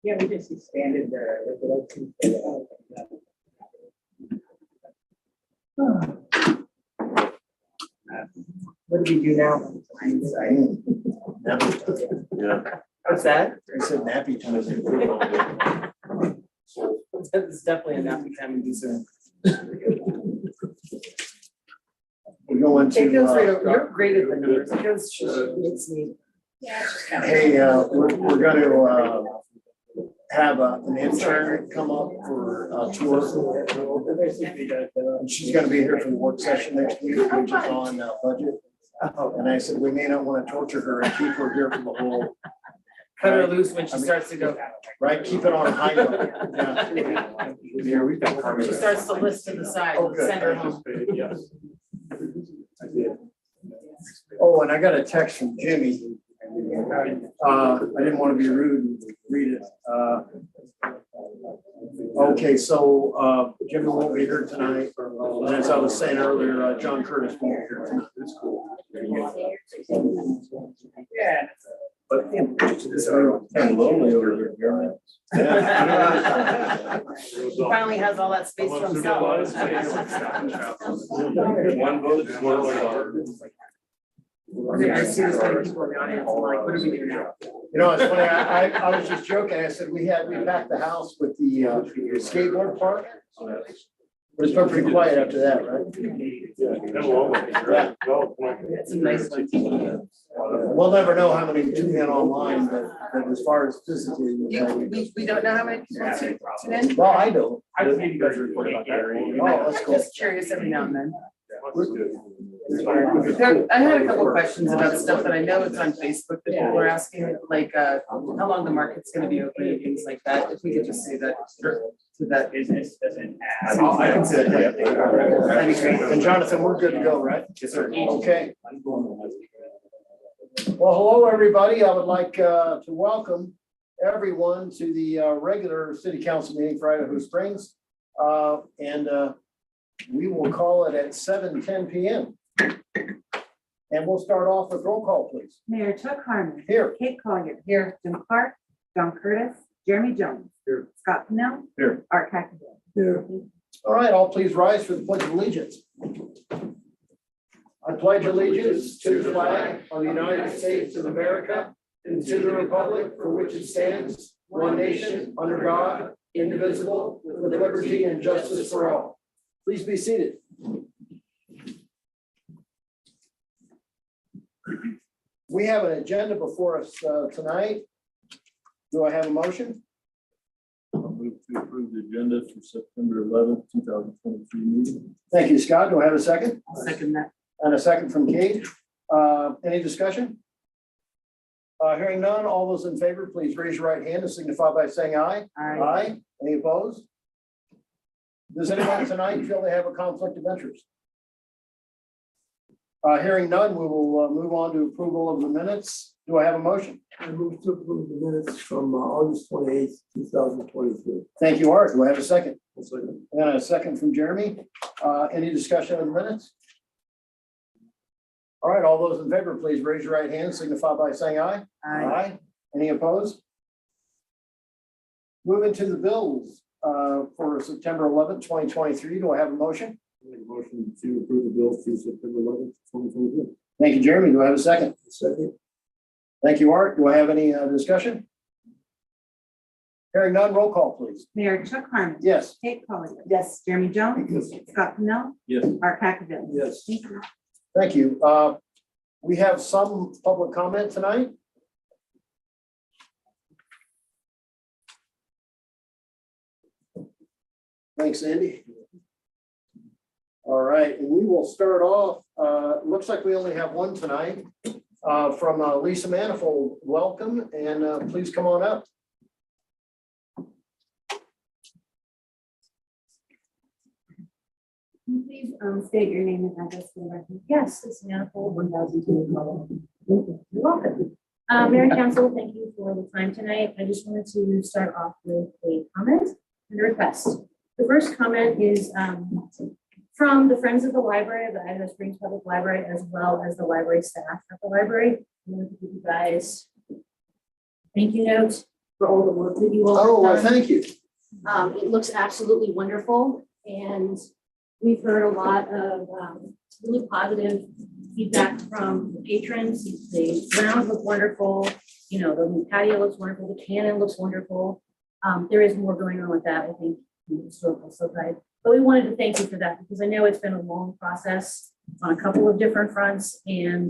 Yeah, we just expanded there. What do we do now? Yeah. What's that? I said nappy time. It's definitely a nappy time in December. We're going It goes right to, over, you're great at the numbers. It goes, it's neat. hey, we're gonna, have an intern come up for a tour. And she's gonna be here for the work session next week, which is on budget. And I said, we may not want to torture her and keep her here for the whole, Cut her loose when she starts to go. right? Keep it on high note. Yeah. Here, we've got Carmen. She starts to list to the side, Oh, good. send her home. Yes. Oh, and I got a text from Jimmy. I didn't want to be rude and read it. Okay, so Jimmy won't be here tonight. And as I was saying earlier, John Curtis won't be here tonight. That's cool. Yeah. But It's kind of lonely over here. He finally has all that space to himself. One vote is one vote. I see this many people in the audience, I'm like, what do we do now? you know, it's funny, I was just joking. I said, we packed the house with the skateboard park. But it's been pretty quiet after that, right? It's a nice one. We'll never know how many tune in online, but as far as physically. We don't know how many people tune in? Well, I don't. I think you guys report about that. Oh, that's cool. Just curious every now and then. I had a couple questions about stuff that I know it's on Facebook that people are asking, like, how long the market's gonna be open and things like that. If we could just say that, so that business doesn't. I can say that. That'd be great. And Jonathan, we're good to go, right? Yes, sir. Okay. Well, hello, everybody. I would like to welcome everyone to the regular city council meeting for Idaho Springs. And we will call it at 7:10 p.m. And we'll start off with roll call, please. Mayor Chuck Harmon. Here. Kate Collier. Here. Jim Clark. John Curtis. Jeremy Jones. Here. Scott Pennell. Here. Art Hackett. Here. All right, all please rise for the pledge of allegiance. I pledge allegiance to the flag of the United States of America and to the republic for which it stands, one nation, under God, indivisible, with liberty and justice for all. Please be seated. We have an agenda before us tonight. Do I have a motion? I'll move to approve the agenda for September 11th, 2023 meeting. Thank you, Scott. Do I have a second? I'll second that. And a second from Kate. Any discussion? Hearing none, all those in favor, please raise your right hand and signify by saying aye. Aye. Any opposed? Does anyone tonight feel they have a conflict of interest? Hearing none, we will move on to approval of the minutes. Do I have a motion? I move to approve the minutes from August 28th, 2023. Thank you, Art. Do I have a second? And a second from Jeremy. Any discussion on the minutes? All right, all those in favor, please raise your right hand and signify by saying aye. Aye. Any opposed? Moving to the bills for September 11th, 2023. Do I have a motion? Make a motion to approve the bills through September 11th, 2023. Thank you, Jeremy. Do I have a second? Second. Thank you, Art. Do I have any discussion? Hearing none, roll call, please. Mayor Chuck Harmon. Yes. Kate Collier. Yes. Jeremy Jones. Scott Pennell. Yes. Art Hackett. Yes. Thank you. Thank you. We have some public comment tonight. Thanks, Andy. All right, and we will start off, looks like we only have one tonight, from Lisa Manifold. Welcome, and please come on up. Please state your name and address for the record. Yes, it's Manifold 1002. You're welcome. Mayor and Council, thank you for the time tonight. I just wanted to start off with a comment and a request. The first comment is from the Friends of the Library, the Idaho Springs Public Library, as well as the library staff at the library. I want to give you guys a thank you note for all the work that you all have Oh, well, done. thank you. It looks absolutely wonderful, and we've heard a lot of really positive feedback from the patrons. The grounds look wonderful, you know, the new patio looks wonderful, the cannon looks wonderful. There is more going on with that, I think, in the historical side. But we wanted to thank you for that, because I know it's been a long process on a couple of different fronts, and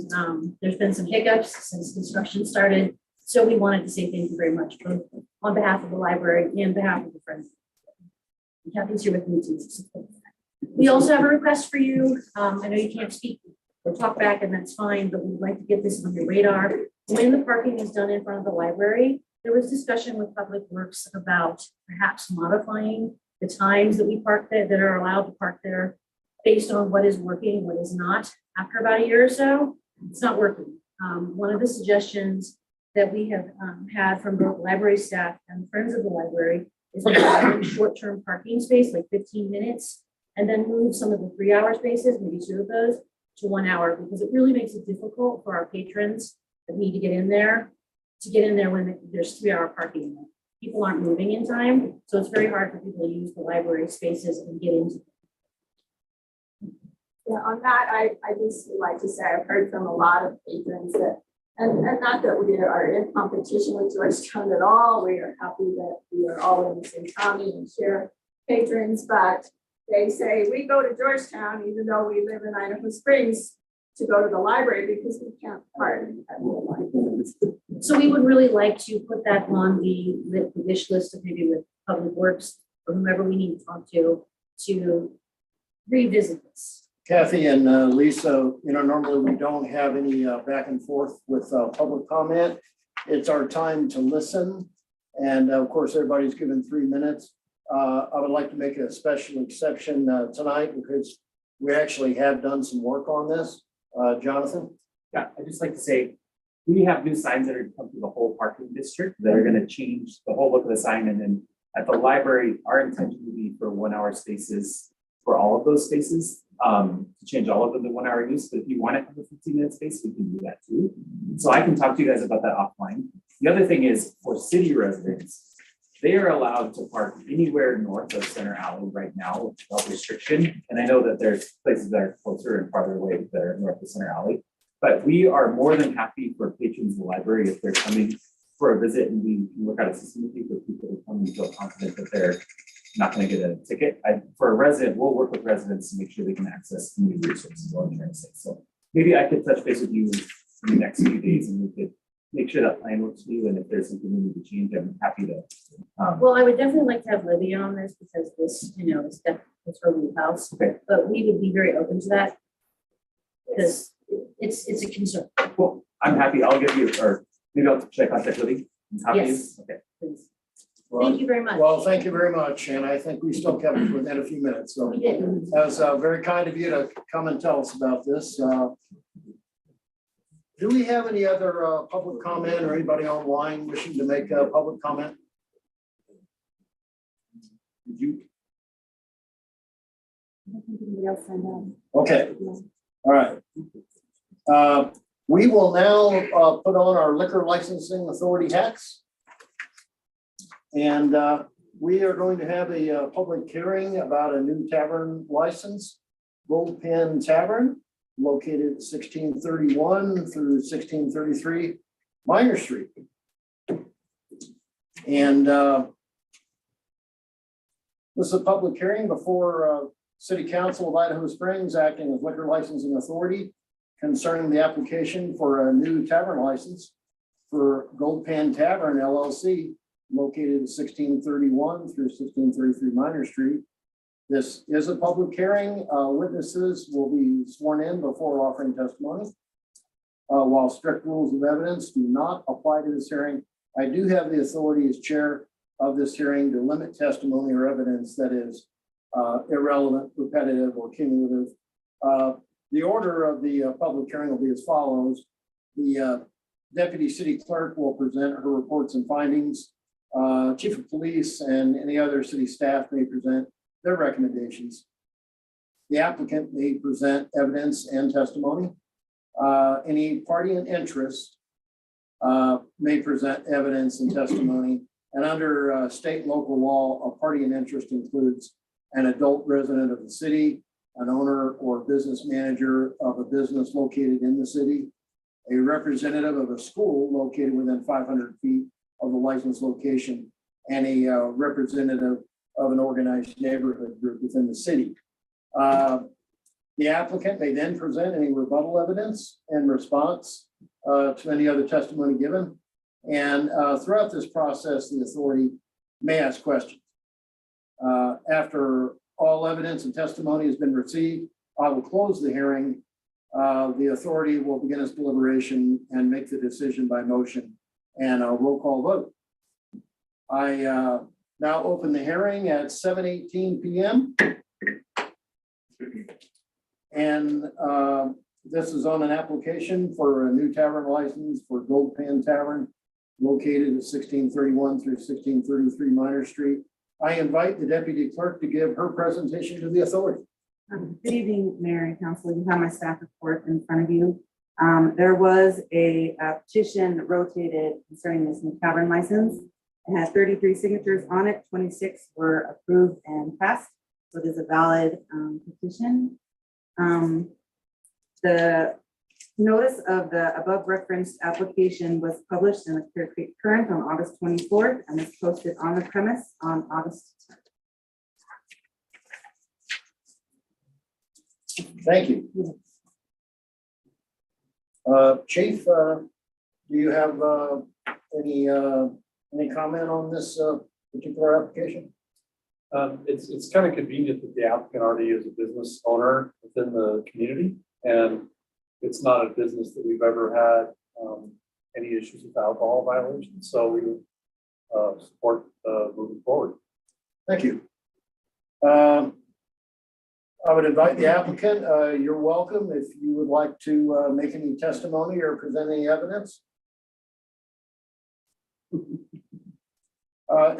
there's been some hiccups since construction started. So we wanted to say thank you very much, both on behalf of the library and behalf of the Friends. Kathy's here with me too. We also have a request for you. I know you can't speak or talk back, and that's fine, but we'd like to get this on your radar. When the parking is done in front of the library, there was discussion with Public Works about perhaps modifying the times that we park there, that are allowed to park there, based on what is working, what is not. After about a year or so, it's not working. One of the suggestions that we have had from both library staff and friends of the library is a short-term parking space, like 15 minutes, and then move some of the 3-hour spaces, maybe 2 of those, to 1 hour, because it really makes it difficult for our patrons that need to get in there when there's 3-hour parking. People aren't moving in time, so it's very hard for people to use the library spaces and get into. Yeah, on that, I just would like to say I've heard from a lot of patrons that, and not that we are in competition with Georgetown at all. We are happy that we are all in the same county and share patrons, but they say we go to Georgetown even though we live in Idaho Springs to go to the library because we can't park at the library. So we would really like to put that on the wish list of maybe with Public Works or whomever we need to talk to revisit this. Kathy and Lisa, you know, normally we don't have any back and forth with public comment. It's our time to listen. And of course, everybody's given 3 minutes. I would like to make a special exception tonight because we actually have done some work on this. Jonathan? Yeah, I'd just like to say, we have new signs that are going to come through the whole parking district that are going to change the whole look of the sign. And then at the library, our intention would be for 1-hour spaces for all of those spaces, to change all of them to 1-hour use. But if you want to have a 15-minute space, we can do that too. So I can talk to you guys about that offline. The other thing is for city residents, they are allowed to park anywhere north of Center Alley right now without restriction. And I know that there's places that are closer and farther away that are north of Center Alley. But we are more than happy for patrons of the library if they're coming for a visit and we can work out a system with you for people to come and feel confident that they're not going to get a ticket. For a resident, we'll work with residents to make sure they can access community resources while they're in state. So maybe I could touch base with you in the next few days and we could make sure that plan works for you. And if there's something we need to change, I'm happy to. Well, I would definitely like to have Lydia on this because this, you know, is definitely her wheelhouse. Okay. But we would be very open to that because it's a concern. Cool. I'm happy. I'll give you, or maybe I'll check contact Libby and copy you. Yes. Okay. Please. Thank you very much. Well, thank you very much. And I think we still kept it within a few minutes. So We did. that was very kind of you to come and tell us about this. Do we have any other public comment or anybody online wishing to make a public comment? Did you? I don't think anybody else signed up. Okay, all right. We will now put on our liquor licensing authority hats. And we are going to have a public hearing about a new tavern license, Gold Pen Tavern, located at 1631 through 1633 Minor Street. And this is a public hearing before City Council of Idaho Springs acting as liquor licensing authority concerning the application for a new tavern license for Gold Pan Tavern LLC located at 1631 through 1633 Minor Street This is a public hearing. Witnesses will be sworn in before offering testimony. While strict rules of evidence do not apply to this hearing, I do have the authority as chair of this hearing to limit testimony or evidence that is irrelevant, repetitive, or cumulative. The order of the public hearing will be as follows. The deputy city clerk will present her reports and findings. Chief of police and any other city staff may present their recommendations. The applicant may present evidence and testimony. Any party in interest may present evidence and testimony. And under state and local law, a party in interest includes an adult resident of the city, an owner or business manager of a business located in the city, a representative of a school located within 500 feet of the licensed location, and a representative of an organized neighborhood group within the city. The applicant may then present any rebuttal evidence in response to any other testimony given. And throughout this process, the authority may ask questions. After all evidence and testimony has been received, I will close the hearing. The authority will begin its deliberation and make the decision by motion and a roll call vote. I now open the hearing at 7:18 p.m. And this is on an application for a new tavern license for Gold Pan Tavern located at 1631 through 1633 Minor Street. I invite the deputy clerk to give her presentation to the authority. Good evening, Mayor and Council. You have my staff report in front of you. There was a petition rotated concerning this new tavern license. It has 33 signatures on it. 26 were approved and passed. So it is a valid petition. The notice of the above referenced application was published in the Clear Creek Current on August 24th and is posted on the premise on August 10th. Thank you. Chief, do you have any comment on this particular application? It's kind of convenient that the applicant already is a business owner within the community, and it's not a business that we've ever had any issues with alcohol violations, so we would support moving forward. Thank you. I would invite the applicant. You're welcome if you would like to make any testimony or present any evidence.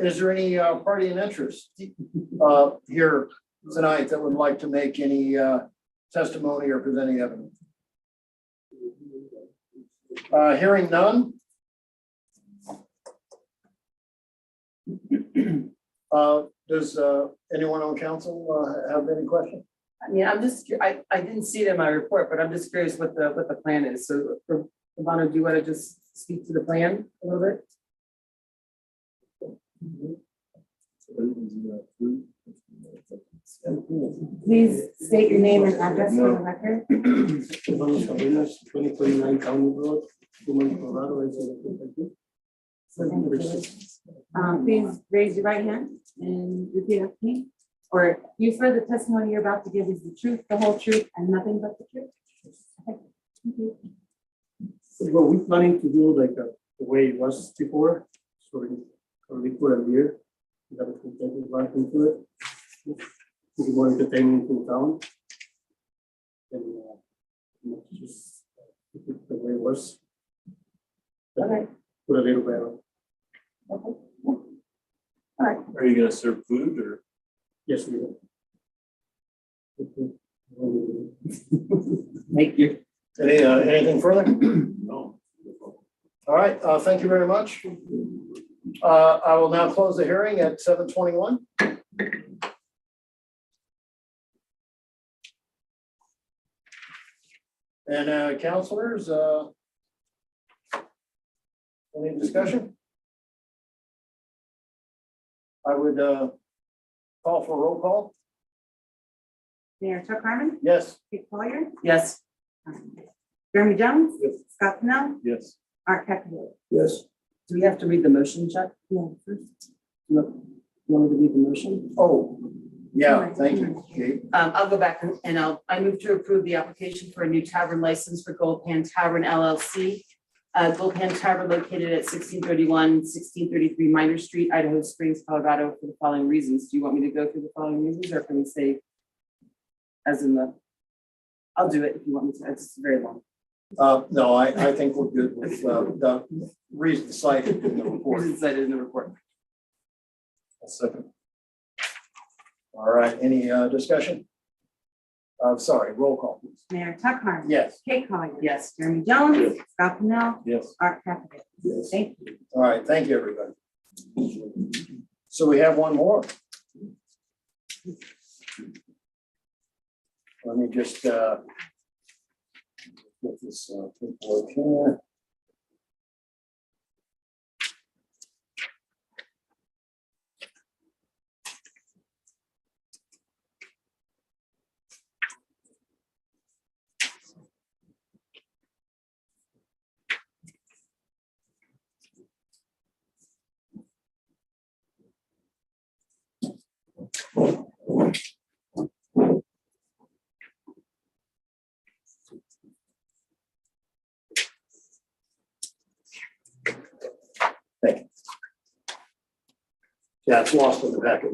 Is there any party in interest here tonight that would like to make any testimony or present any evidence? Hearing none. Does anyone on council have any questions? I mean, I'm just, I didn't see it in my report, but I'm just curious what the plan is. So, Ivana, do you want to just speak to the plan a little bit? Please state your name and address for the record. 2039 County Road, Colorado. Please raise your right hand and repeat after me. Or you swear the testimony you're about to give is the truth, the whole truth, and nothing but the truth? Okay. Thank you. Well, we're planning to do like the way it was before, so we put a beer, we have a competitive back into it. We want entertainment in town. And just keep it the way it was. Okay. Put a little better. Okay. All right. Are you gonna serve food or? Yes, we will. Thank you. Anything further? No. All right, thank you very much. I will now close the hearing at 7:21. And counselors, any discussion? I would call for a roll call. Mayor Chuck Harmon, Yes. Kate Collier, Yes. Jeremy Jones, Yes. Scott Pennell, Yes. Art Capital. Yes. Do we have to read the motion, Chuck? Yeah, first. You want me to read the motion? Oh, Yeah, thank you, Kate. I'll go back and I move to approve the application for a new tavern license for Gold Pan Tavern LLC. Gold Pan Tavern located at 1633 Minor Street, Idaho Springs, Colorado, for the following reasons. Do you want me to go through the following reasons, or can we say as in the, I'll do it if you want me to, it's very long. No, I think we're good with, the reason cited in the report. Reasons cited in the report. A second. All right, any, discussion? Sorry, roll call, please. Mayor Tuck Carmen. Yes. Kate Collier. Yes. Jeremy Jones. Scott Pennell. Yes. Art Cassidy. Yes. Thank you. All right, thank you, everybody. So we have one more. Let me just, get this, paperwork here. Thank you. Yeah, it's lost in the packet.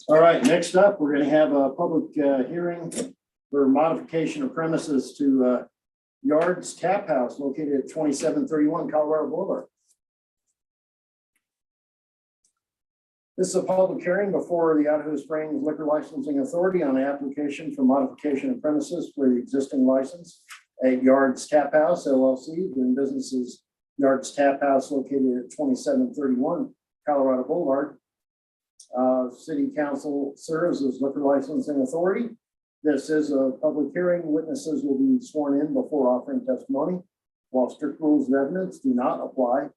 All right, next up, we're gonna have a public hearing for modification of premises to Yards Tap House located at 2731 Colorado Boulevard. This is a public hearing before the Idaho Springs Liquor Licensing Authority on an application for modification of premises for the existing license at Yards Tap House LLC, doing business as Yards Tap House located at 2731 Colorado Boulevard. City Council serves as liquor licensing authority. This is a public hearing. Witnesses will be sworn in before offering testimony. While strict rules of evidence do not apply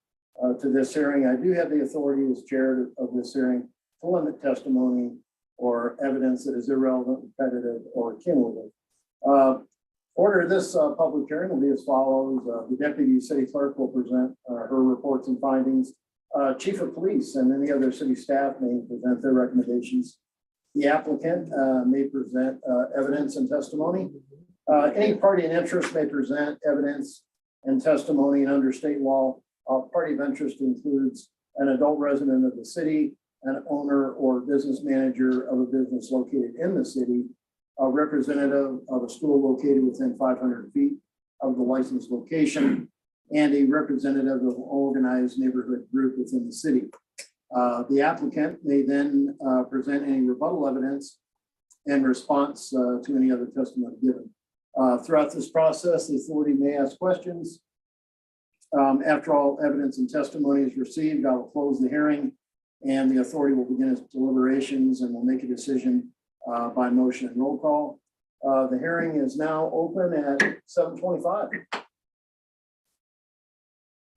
to this hearing, I do have the authority as chair of this hearing to limit testimony or evidence that is irrelevant, repetitive, or cumulative. Order of this public hearing will be as follows. The deputy city clerk will present her reports and findings. Chief of police and any other city staff may present their recommendations. The applicant may present evidence and testimony. Any party in interest may present evidence and testimony, and under state law, party of interest includes an adult resident of the city, an owner or business manager of a business located in the city, a representative of a school located within 500 feet of the licensed location, and a representative of an organized neighborhood group within the city. The applicant may then present any rebuttal evidence in response to any other testimony given. Throughout this process, the authority may ask questions. After all evidence and testimony is received, I will close the hearing and the authority will begin its deliberations and will make a decision by motion and roll call. The hearing is now open at 7:25.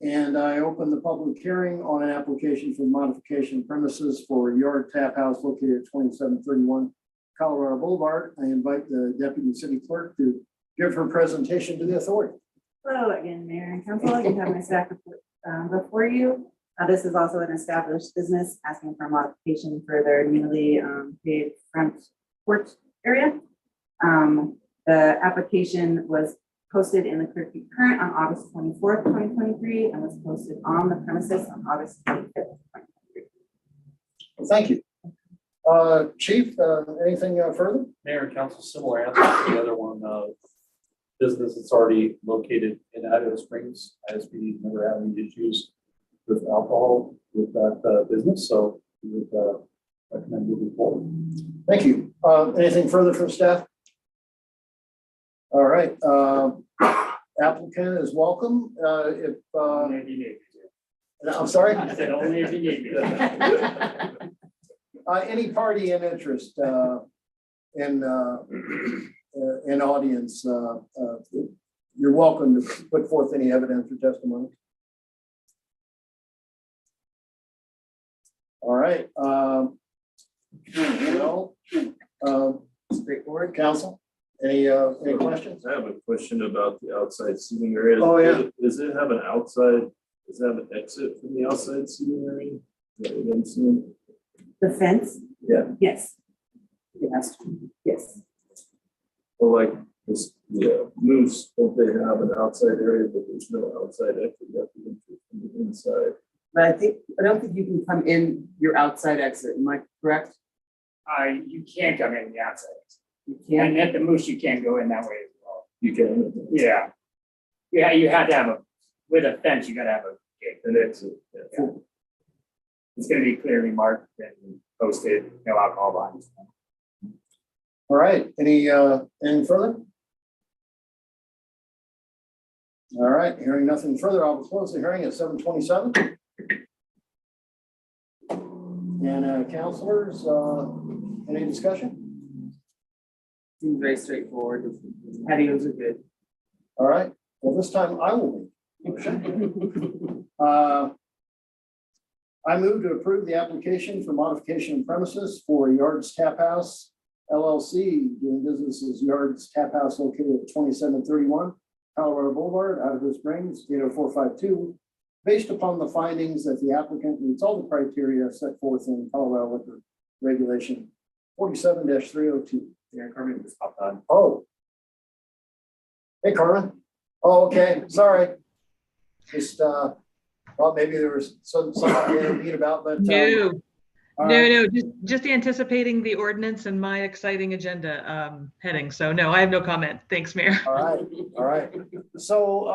And I open the public hearing on an application for modification premises for Yard Tap House located at 2731 Colorado Boulevard. I invite the deputy city clerk to give her presentation to the authority. Hello again, Mayor and Council. You have my staff report before you. This is also an established business asking for modification for their newly paved front porch area. The application was posted in the Clear Creek Current on August 24th, 2023, and was posted on the premises on August 25th, 2023. Well, thank you. Chief, anything further? Mayor and council, similar answer to the other one, business that's already located in Idaho Springs. ISP never had any issues with alcohol with that business, so we would recommend moving forward. Thank you. Anything further from staff? All right, applicant is welcome. I'm sorry? I said only if you need me. Any party in interest in audience, you're welcome to put forth any evidence or testimony. All right. Straightforward, council. Any questions? I have a question about the outside seating area. Oh, yeah. Does it have an outside Does that have an exit from the outside seating area? Is that what I'm saying? The fence? Yeah. Yes. Yes, yes. Or like this, yeah, Moose, don't they have an outside area, but there's no outside exit, you have to enter from the inside? But I don't think you can come in your outside exit, am I correct? You can't come in the outside. You can't? And at the Moose, you can't go in that way as well. You can. Yeah. Yeah, you have to have with a fence, you gotta have a gate. An exit. Yeah. It's gonna be clearly marked and posted, no alcohol lines. All right, any further? All right, hearing nothing further, I'll close the hearing at 7:27. And counselors, any discussion? Seems very straightforward. Patios are good. All right, well, this time I will make a motion. I move to approve the application for modification of premises for Yards Tap House LLC, doing business as Yards Tap House located at 2731 Colorado Boulevard, Idaho Springs, 80452, based upon the findings that the applicant meets all the criteria set forth in Colorado Liquor Regulation 47-302. Yeah, Carmen just popped on. Oh. Hey, Carmen. Oh, okay, sorry. Just, well, maybe there was something we had to meet about, but. No, all no, right. no, just anticipating the ordinance and my exciting agenda heading. So no, I have no comment. Thanks, Mayor. All right. So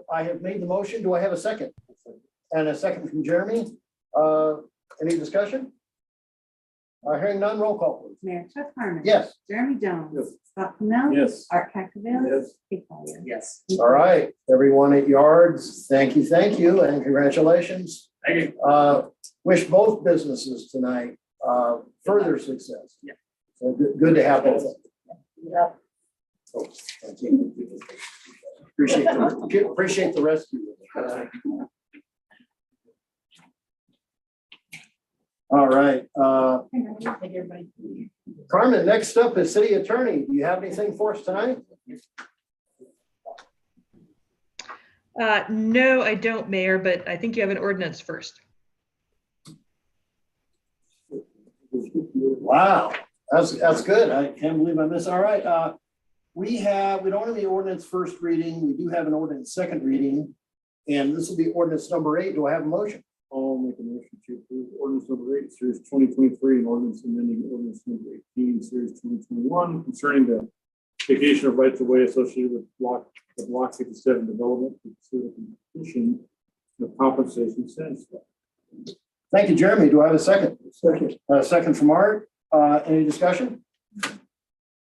I have made the motion. Do I have a second? And a second from Jeremy. Any discussion? Hearing none, roll call, please. Mayor Chuck Harmon. Yes. Jeremy Jones. Yes. Scott Pennell. Yes. Art Cacavel. Yes. Kate Collier. Yes. All right, everyone at Yards, thank you, and congratulations. Thank you. Wish both businesses tonight further success. Yeah. So good to have both. Yep. Oh, thank you. Appreciate the rescue. All right, Thank you, everybody. Carmen, next up is City Attorney. Do you have anything for us tonight? No, I don't, Mayor, but I think you have an ordinance first. Wow, that's good. I can't believe I missed. All right, we don't have the ordinance first reading. We do have an ordinance second reading. And this will be ordinance number 8. Do I have a motion? I'll make a motion to approve ordinance number 8, series 2023, and ordinance amending ordinance number 18, series 2021, concerning the vacation of rights of way associated with block 67 development, to consider the completion of compensation status. Thank you, Jeremy. Do I have a second? Second. Second from Art. Any discussion?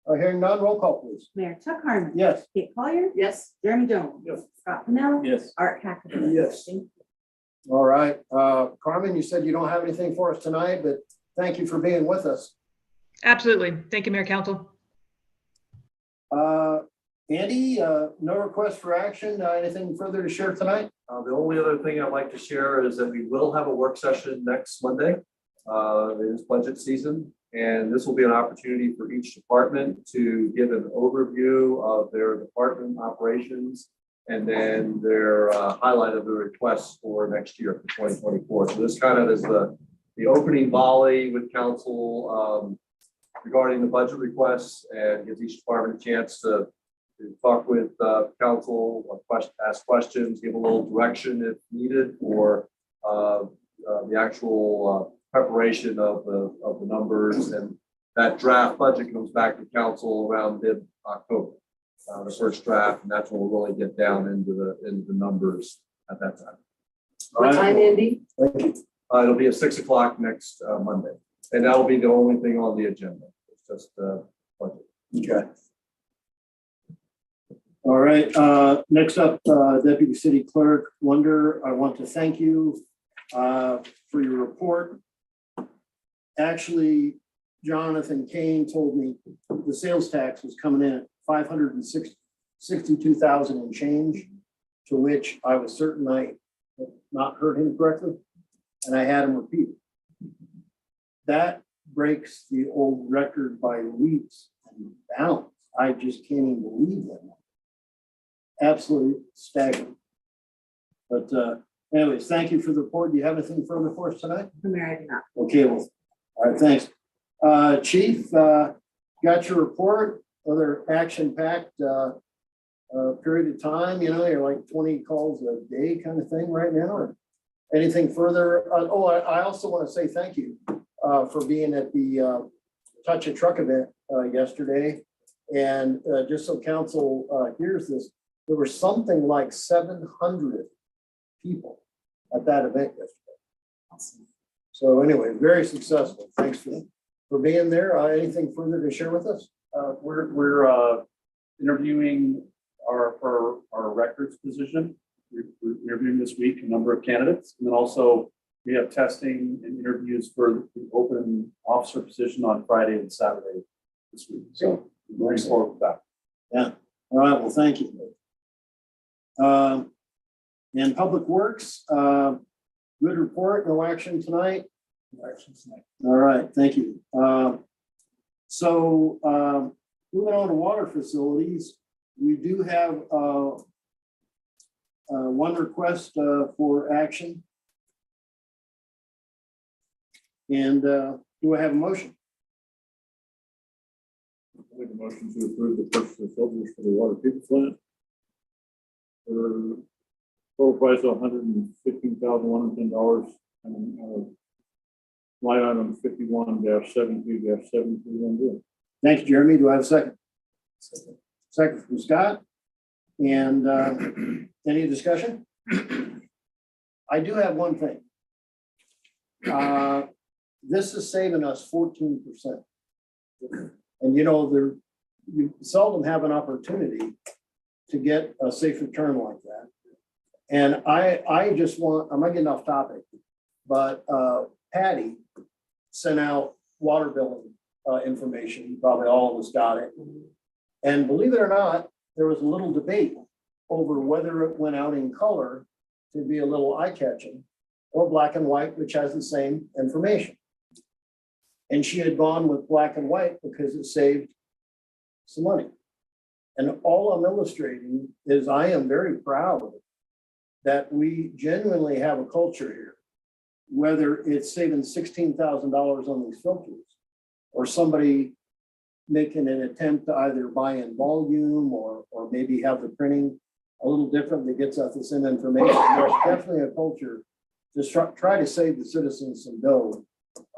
Hearing none, roll call, please. Mayor Chuck Harmon. Yes. Kate Collier. Yes. Jeremy Jones. Yes. Scott Pennell. Yes. Art Cacavel. Yes. Thank you. All right. Carmen, you said you don't have anything for us tonight, but thank you for being with us. Absolutely. Thank you, Mayor Council. Andy, no request for action. Anything further to share tonight? The only other thing I'd like to share is that we will have a work session next Monday. It is budget season, and this will be an opportunity for each department to give an overview of their department operations and then their highlight of the requests for next year for 2024. So this kind of is the opening volley with council regarding the budget requests, and gives each department a chance to talk with council, ask questions, give a little direction if needed for the actual preparation of the numbers. And that draft budget comes back to council around mid-October, the first draft, and that's when we'll really get down into the numbers at that time. What time, Andy? Thank you. It'll be at 6 o'clock next Monday, and that'll be the only thing on the agenda. It's just budget. Okay. All right, next up, Deputy City Clerk Wonder, I want to thank you for your report. Actually, Jonathan Kane told me the sales tax was coming in at 562,000 and change, to which I was certain I had not heard him correctly, and I had him repeat it. That breaks the old record by leaps and bounds. I just can't even believe that. Absolutely staggering. But Anyways, thank you for the report. Do you have anything further for us tonight? Mayor, I do not. Okay, well, all right, thanks. Chief, got your report, other action-packed, period of time, you know, you're like 20 calls a day kind of thing right now, or anything further? I also want to say thank you, for being at the, Touch a Truck event, yesterday. And, just so council, hears this, there were something like 700 people at that event yesterday. So anyway, very successful. Thanks for being there. Anything further to share with us? We're interviewing for our records position. We're interviewing this week a number of candidates, and then also we have testing and interviews for the open officer position on Friday and Saturday this week. So we're looking forward to that. Yeah. All right. Well, thank you. And Public Works, good report. No action tonight. All right. Thank you. So moving on to water facilities, we do have one request for action. And do I have a motion? Make a motion to approve the purchase of filters for the water treatment plant for total price of $115,110 and line item 51-72-7310. Thank you, Jeremy. Do I have a second? Second from Scott. And any discussion? I do have one thing. This is saving us 14%. And you know, you seldom have an opportunity to get a safe return like that. And I just want, I'm not getting off topic, but Patty sent out water billing information. Probably all of us got it. And believe it or not, there was a little debate over whether it went out in color to be a little eye-catching or black and white, which has the same information. And she had gone with black and white because it saved some money. And all I'm illustrating is I am very proud that we genuinely have a culture here, whether it's saving $16,000 on these filters or somebody making an attempt to either buy in volume or maybe have the printing a little different that gets us the same information. There's definitely a culture to try to save the citizens some dough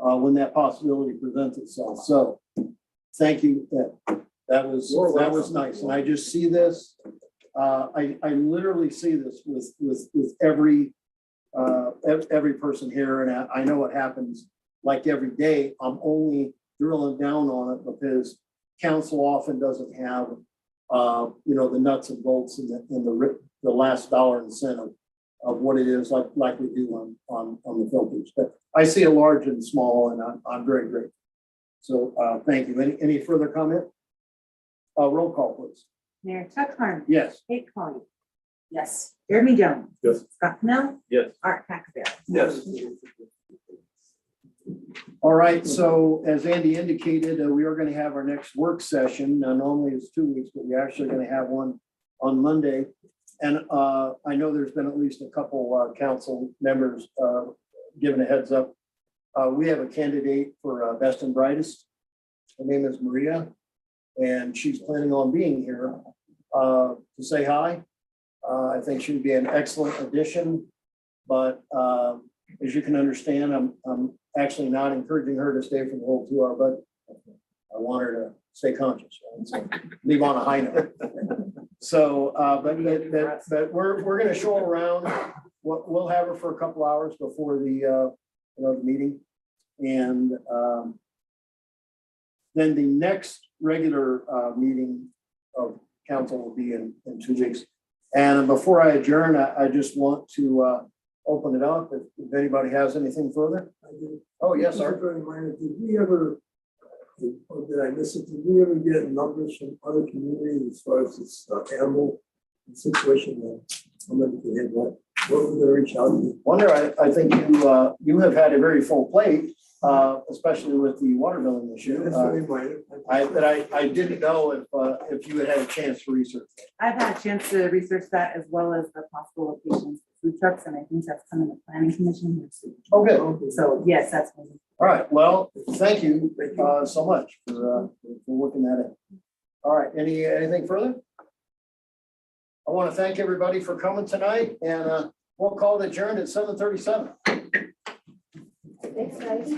when that possibility presents itself. So thank you. That was nice. And I just see this. I literally see this with every person here. And I know it happens like every day. I'm only drilling down on it because council often doesn't have the nuts and bolts and the last dollar and cent of what it is like we do on the filters. But I see it large and small, and I'm very grateful. So thank you. Any further comment? Roll call, please. Mayor Chuck Harmon. Yes. Kate Collier. Yes. Jeremy Jones. Yes. Scott Pennell. Yes. Art Cacavelli. Yes. All right, so as Andy indicated, we are going to have our next work session. Normally it's 2 weeks, but we're actually going to have one on Monday. And I know there's been at least a couple council members given a heads up. We have a candidate for Best and Brightest. Her name is Maria, and she's planning on being here to say hi. I think she would be an excellent addition, but as you can understand, I'm actually not encouraging her to stay for the whole 2 hour, but I want her to stay conscious, right? So leave on a high note. So, but we're going to show around. We'll have her for a couple hours before the the meeting, and then the next regular meeting of council will be in 2 weeks. And before I adjourn, I just want to open it up if anybody has anything further. Oh, yes, sir. Very minor. Did we ever, or did I miss it? Did we ever get numbers from other communities as far as this animal situation? Somebody can hit what we're going to reach out to? Wonder, I think you have had a very full plate, especially with the water billing issue. That's very minor. I didn't know if you had a chance to research it. I've had a chance to research that as well as the possible locations food trucks, and I think that's coming to planning commission here soon. Oh, good. So yes, that's. All right, well, thank you so much for looking at it. All right, anything further? I want to thank everybody for coming tonight, and we'll call it adjourned at 7:37. Thanks, guys.